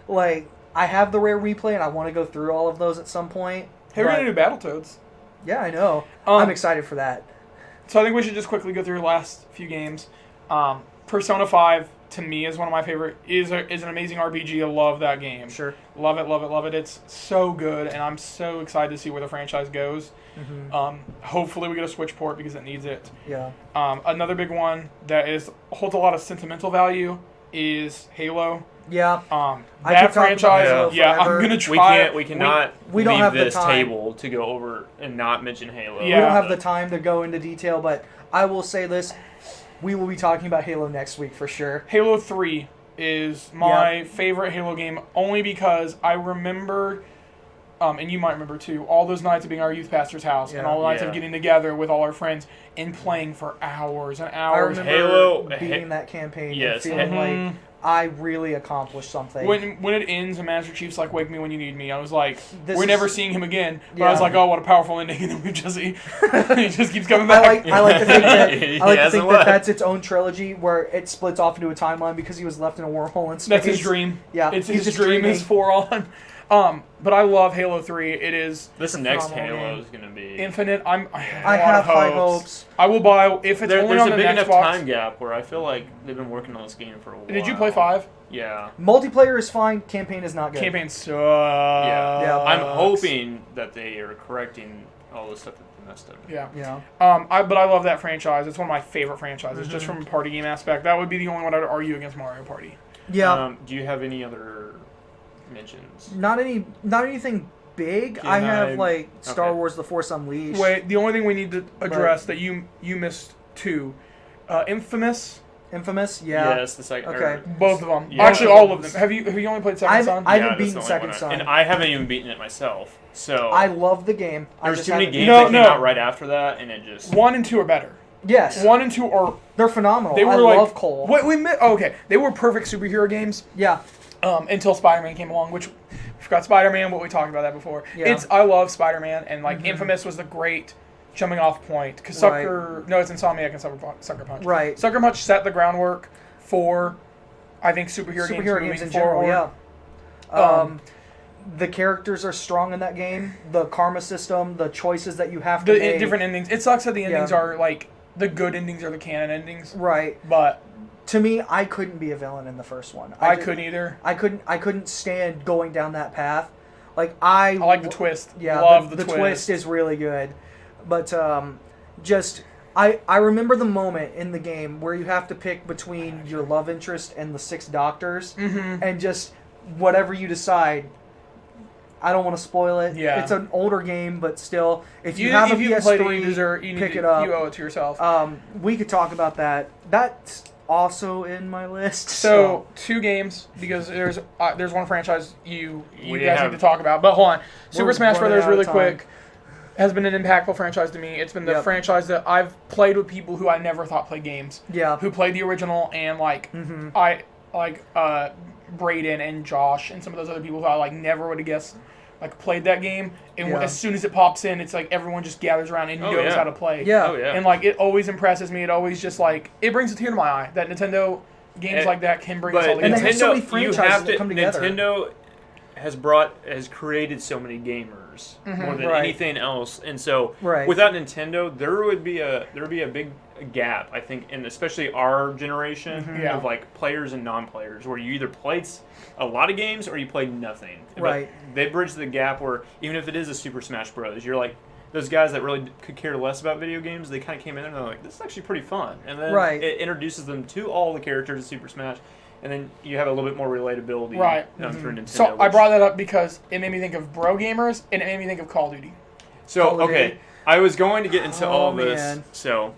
Like, I have the Rare replay and I want to go through all of those at some point. Hey, we're but- gonna do Battletoads. Yeah, I know. Um, I'm excited for that. So I think we should just quickly go through the last few games. Persona 5 to me is one of my favorite. Is an amazing RPG. I love that game. Sure. Love it, love it, love it. It's so good, and I'm so excited to see where the franchise goes. Hopefully we get a Switch port because it needs it. Yeah. Another big one that holds a lot of sentimental value is Halo. Yeah. That I could talk about franchise, Halo yeah, forever. I'm gonna try. we cannot we don't leave have the this time. table to go over and not mention Halo. We Yeah. don't have the time to go into detail, but I will say this. We will be talking about Halo next week for sure. Halo 3 is my favorite Halo game only because I remember, and you might remember too, all those nights of being at our youth pastor's house and Yeah. all the nights Yeah. of getting together with all our friends and playing for hours and I hours. remember Halo- beating that campaign Yes, and feeling Mhm. like I really accomplished something. When it ends and Master Chief's like, "Wake me when you need me," I was like, This "We're is- never seeing him again." But I was Yeah. like, "Oh, what a powerful ending!" And then he just keeps coming I back. like to think that He I like to hasn't think that left. that's its own trilogy where it splits off into a timeline because he was left in a wormhole in space. That's his dream. Yeah, It's he's his just dream dreaming. is for on. But I love Halo 3. It is This a next phenomenal Halo game. is going to be. infinite. I I have, have a lot high of hopes. hopes. I will buy if it's only There's on a the big next enough box. time gap where I feel like they've been working on this game for a while. Did you play 5? Yeah. Multiplayer is fine. Campaign is not good. Campaign sucks. Yeah. I'm hoping that they are correcting all the stuff that they messed up. Yeah. Yeah. But I love that franchise. It's one of my favorite franchises, just from a party game aspect. That would be the only one I'd argue against Mario Party. Yeah. Do you have any other mentions? Not anything big. Can I have I- like Star okay. Wars: The Force Unleashed. Wait, the only thing we need to address that you missed too, Infamous. Infamous. Yeah. Yes, the second. Okay. Both of them. Yeah. Actually, all of them. Have you only played Second I've- Son? I- Yeah, haven't that's beaten the only Second one Son. and I haven't even beaten it myself. So I love the game. I there's just too many haven't- games No, that came no. out right after that, and it just 1 and 2 are better. Yes. 1 and 2 are. They're phenomenal. They were I like. love Cole. Okay, they were perfect superhero games. Yeah. Until Spider-Man came along, which I forgot Spider-Man, but we talked about that before. Yeah. I love Spider-Man, and like Infamous was the great jumping off point because it's Insomniac and Sucker Punch. Right. Sucker Punch set the groundwork for, I think, superhero games Superhero moving games in general. forward. Yeah. The characters are strong in that game. The karma system, the choices that you have to The make. different endings. It sucks that the endings Yeah. are like the good endings are the canon endings, Right. but To me, I couldn't be a villain in the first one. I ju- couldn't either. I couldn't stand going down that path. Like I like the twist. Yeah, Love the twist is really good. But I remember the moment in the game where you have to pick between your love interest and the 6 doctors, and just whatever you decide. I don't want to spoil it. Yeah. It's an older game, but still, if you You, have if a you PS3, played it, you deserve. You pick need it to, up. You owe it to yourself. We could talk about that. That also in my list. So 2 games, because there's one franchise you We guys have- need to talk about. But hold on, Super We're Smash running Brothers out of really time. quick has been an impactful franchise to me. It's been the Yep. franchise that I've played with people who I never thought played games, Yeah. who played the original, and like I like Braden and Josh and some of those other people who I like never would have guessed like played that game. And Yeah. as soon as it pops in, it's like everyone just gathers around and Oh, knows yeah. how to play. Yeah. Oh yeah. And like it always impresses me. It always just like it brings a tear to my eye that Nintendo games And- like that can bring us all But And together. they have so many you franchises have that to. come together. Nintendo has created so many gamers more than Right. anything else, and so Right. without Nintendo, there would be a big gap, I think, in especially our generation Yeah. of like players and non-players, where you either played a lot of games or you played nothing. But Right. they bridge the gap where even if it is a Super Smash Bros, you're like. Those guys that really could care less about video games, they kind of came in and they're like, "This is actually pretty fun," and then Right. it introduces them to all the characters of Super Smash, and then you have a little bit more relatability Right. through Nintendo. So I which- brought that up because it made me think of bro gamers and it made me think of Call of Duty. So Call of okay, Duty. I was going to get into Oh, all this. man. So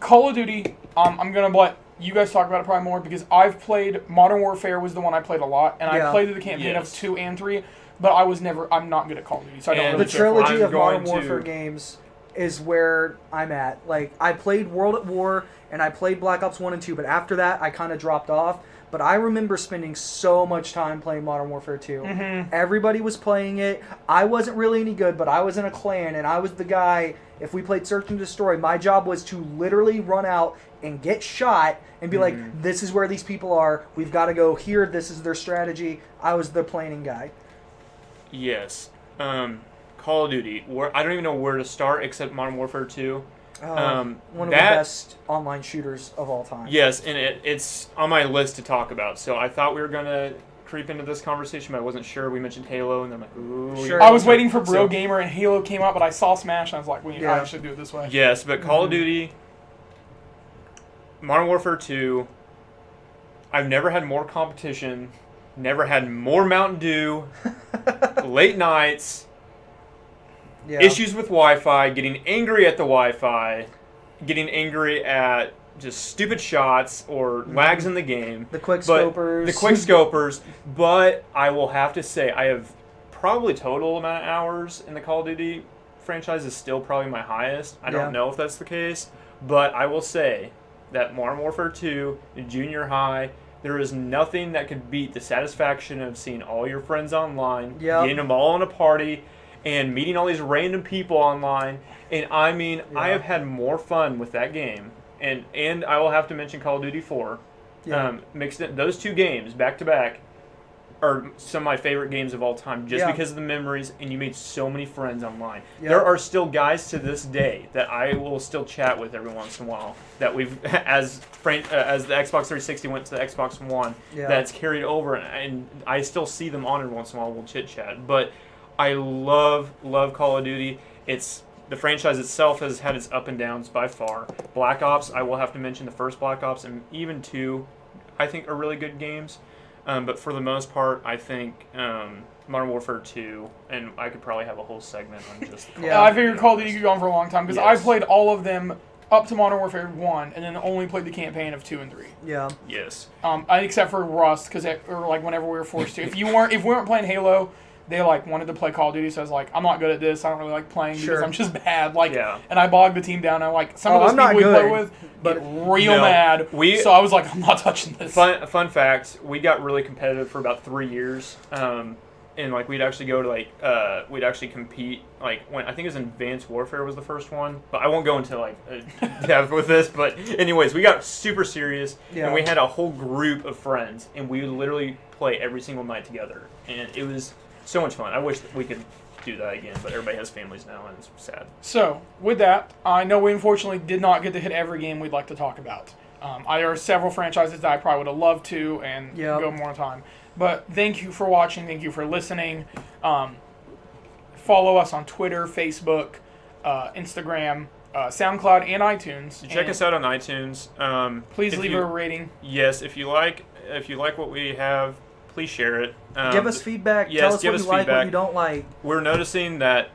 Call of Duty, I'm gonna let you guys talk about it probably more because I've played Modern Warfare was the one I played a lot, and Yeah. I played through the campaign Yes. of 2 and 3, but I'm not good at Call of Duty, so I don't And really The care for it. trilogy I'm of Modern going to- Warfare games is where I'm at. Like, I played World at War and I played Black Ops 1 and 2, but after that, I kind of dropped off. But I remember spending so much time playing Modern Warfare 2. Everybody was playing it. I wasn't really any good, but I was in a clan, and I was the guy, if we played Search and Destroy, my job was to literally run out and get shot and be like, this is where these people are. We've got to go here. This is their strategy. I was the planning guy. yes, Call of Duty. I don't even know where to start except Modern Warfare 2. One of the that- best online shooters of all time. Yes, and it's on my list to talk about. So I thought we were gonna creep into this conversation, but I wasn't sure. We mentioned Halo, and I'm like, ooh. Sure. I was waiting for Bro So- Gamer and Halo came out, but I saw Smash and I was like, Yeah. I should do it this way. Yes, but Call of Duty, Modern Warfare 2, I've never had more competition, never had more Mountain Dew, late nights, Yeah. issues with Wi-Fi, getting angry at the Wi-Fi, getting angry at just stupid shots or lags in the game. The quick But scopers. The quick scopers, but I will have to say I have probably total amount of hours in the Call of Duty franchise is still probably my highest. I Yeah. don't know if that's the case, but I will say that Modern Warfare 2, in junior high, there is nothing that could beat the satisfaction of seeing all your friends online, Yep. getting them all in a party, and meeting all these random people online. And I mean, I Yeah. have had more fun with that game. And I will have to mention Call of Duty 4. Yeah. Mixed in those 2 games back to back are some of my favorite games of all time just Yeah. because of the memories, and you made so many friends online. Yeah. There are still guys to this day that I will still chat with every once in a while that we've as the Xbox 360 went to the Xbox One, Yeah. that's carried over, and I still see them on every once in a while. We'll chit chat, but I love Call of Duty. The franchise itself has had its up and downs by far. Black Ops, I will have to mention the first Black Ops and even 2, I think are really good games. But for the most part, I think Modern Warfare 2, and I could probably have a whole segment on just. the Yeah. I figured Call of Duty could go on for a long time because I Yes. played all of them up to Modern Warfare 1 and then only played the campaign of 2 and 3. Yeah. Yes. Except for Rust, or like whenever we were forced to. If we weren't playing Halo, they like wanted to play Call of Duty, so I was like, I'm not good at this. I don't really like playing because Sure. I'm just bad. Like, Yeah. and I bogged the team down. And like some Oh, of those I'm not people we play good, with but- get real No, mad. we- So I was like, I'm not touching this. Fun fact: we got really competitive for about 3 years, and like we'd actually go to we'd actually compete when I think it was Advanced Warfare was the first one, but I won't go into depth with this. But anyways, we got super serious, Yeah. and we had a whole group of friends, and we would literally play every single night together, and it was so much fun. I wish that we could do that again, but everybody has families now, and it's sad. So, with that, I know we unfortunately did not get to hit every game we'd like to talk about. There are several franchises that I probably would have loved to and Yep. go more time. But thank you for watching. Thank you for listening. Follow us on Twitter, Facebook, Instagram, SoundCloud, and iTunes. So check us out on iTunes. Please if leave you- a rating. Yes, if you like what we have, please share it. Give us feedback. yes, Tell us give what us you like, what feedback. you don't like. We're noticing that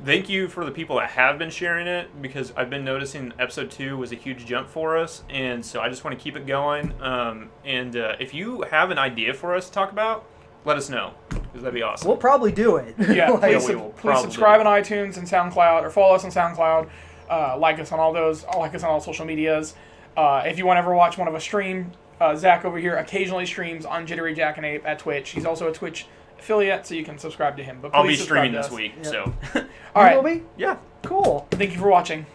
thank you for the people that have been sharing it, because I've been noticing episode 2 was a huge jump for us, and so I just want to keep it going. If you have an idea for us to talk about, let us know, because that'd be awesome. We'll probably do it. Yeah, Like, please, we will please probably. subscribe on iTunes and SoundCloud, or follow us on SoundCloud. Like us on all those. Like us on all social medias. If you want to ever watch one of us stream, Zach over here occasionally streams on Jittery Jackanape at Twitch. He's also a Twitch affiliate, so you can subscribe to him. But I'll be please subscribe streaming to this us. week, Yeah. so All You will right. be? yeah. Cool. Thank you for watching.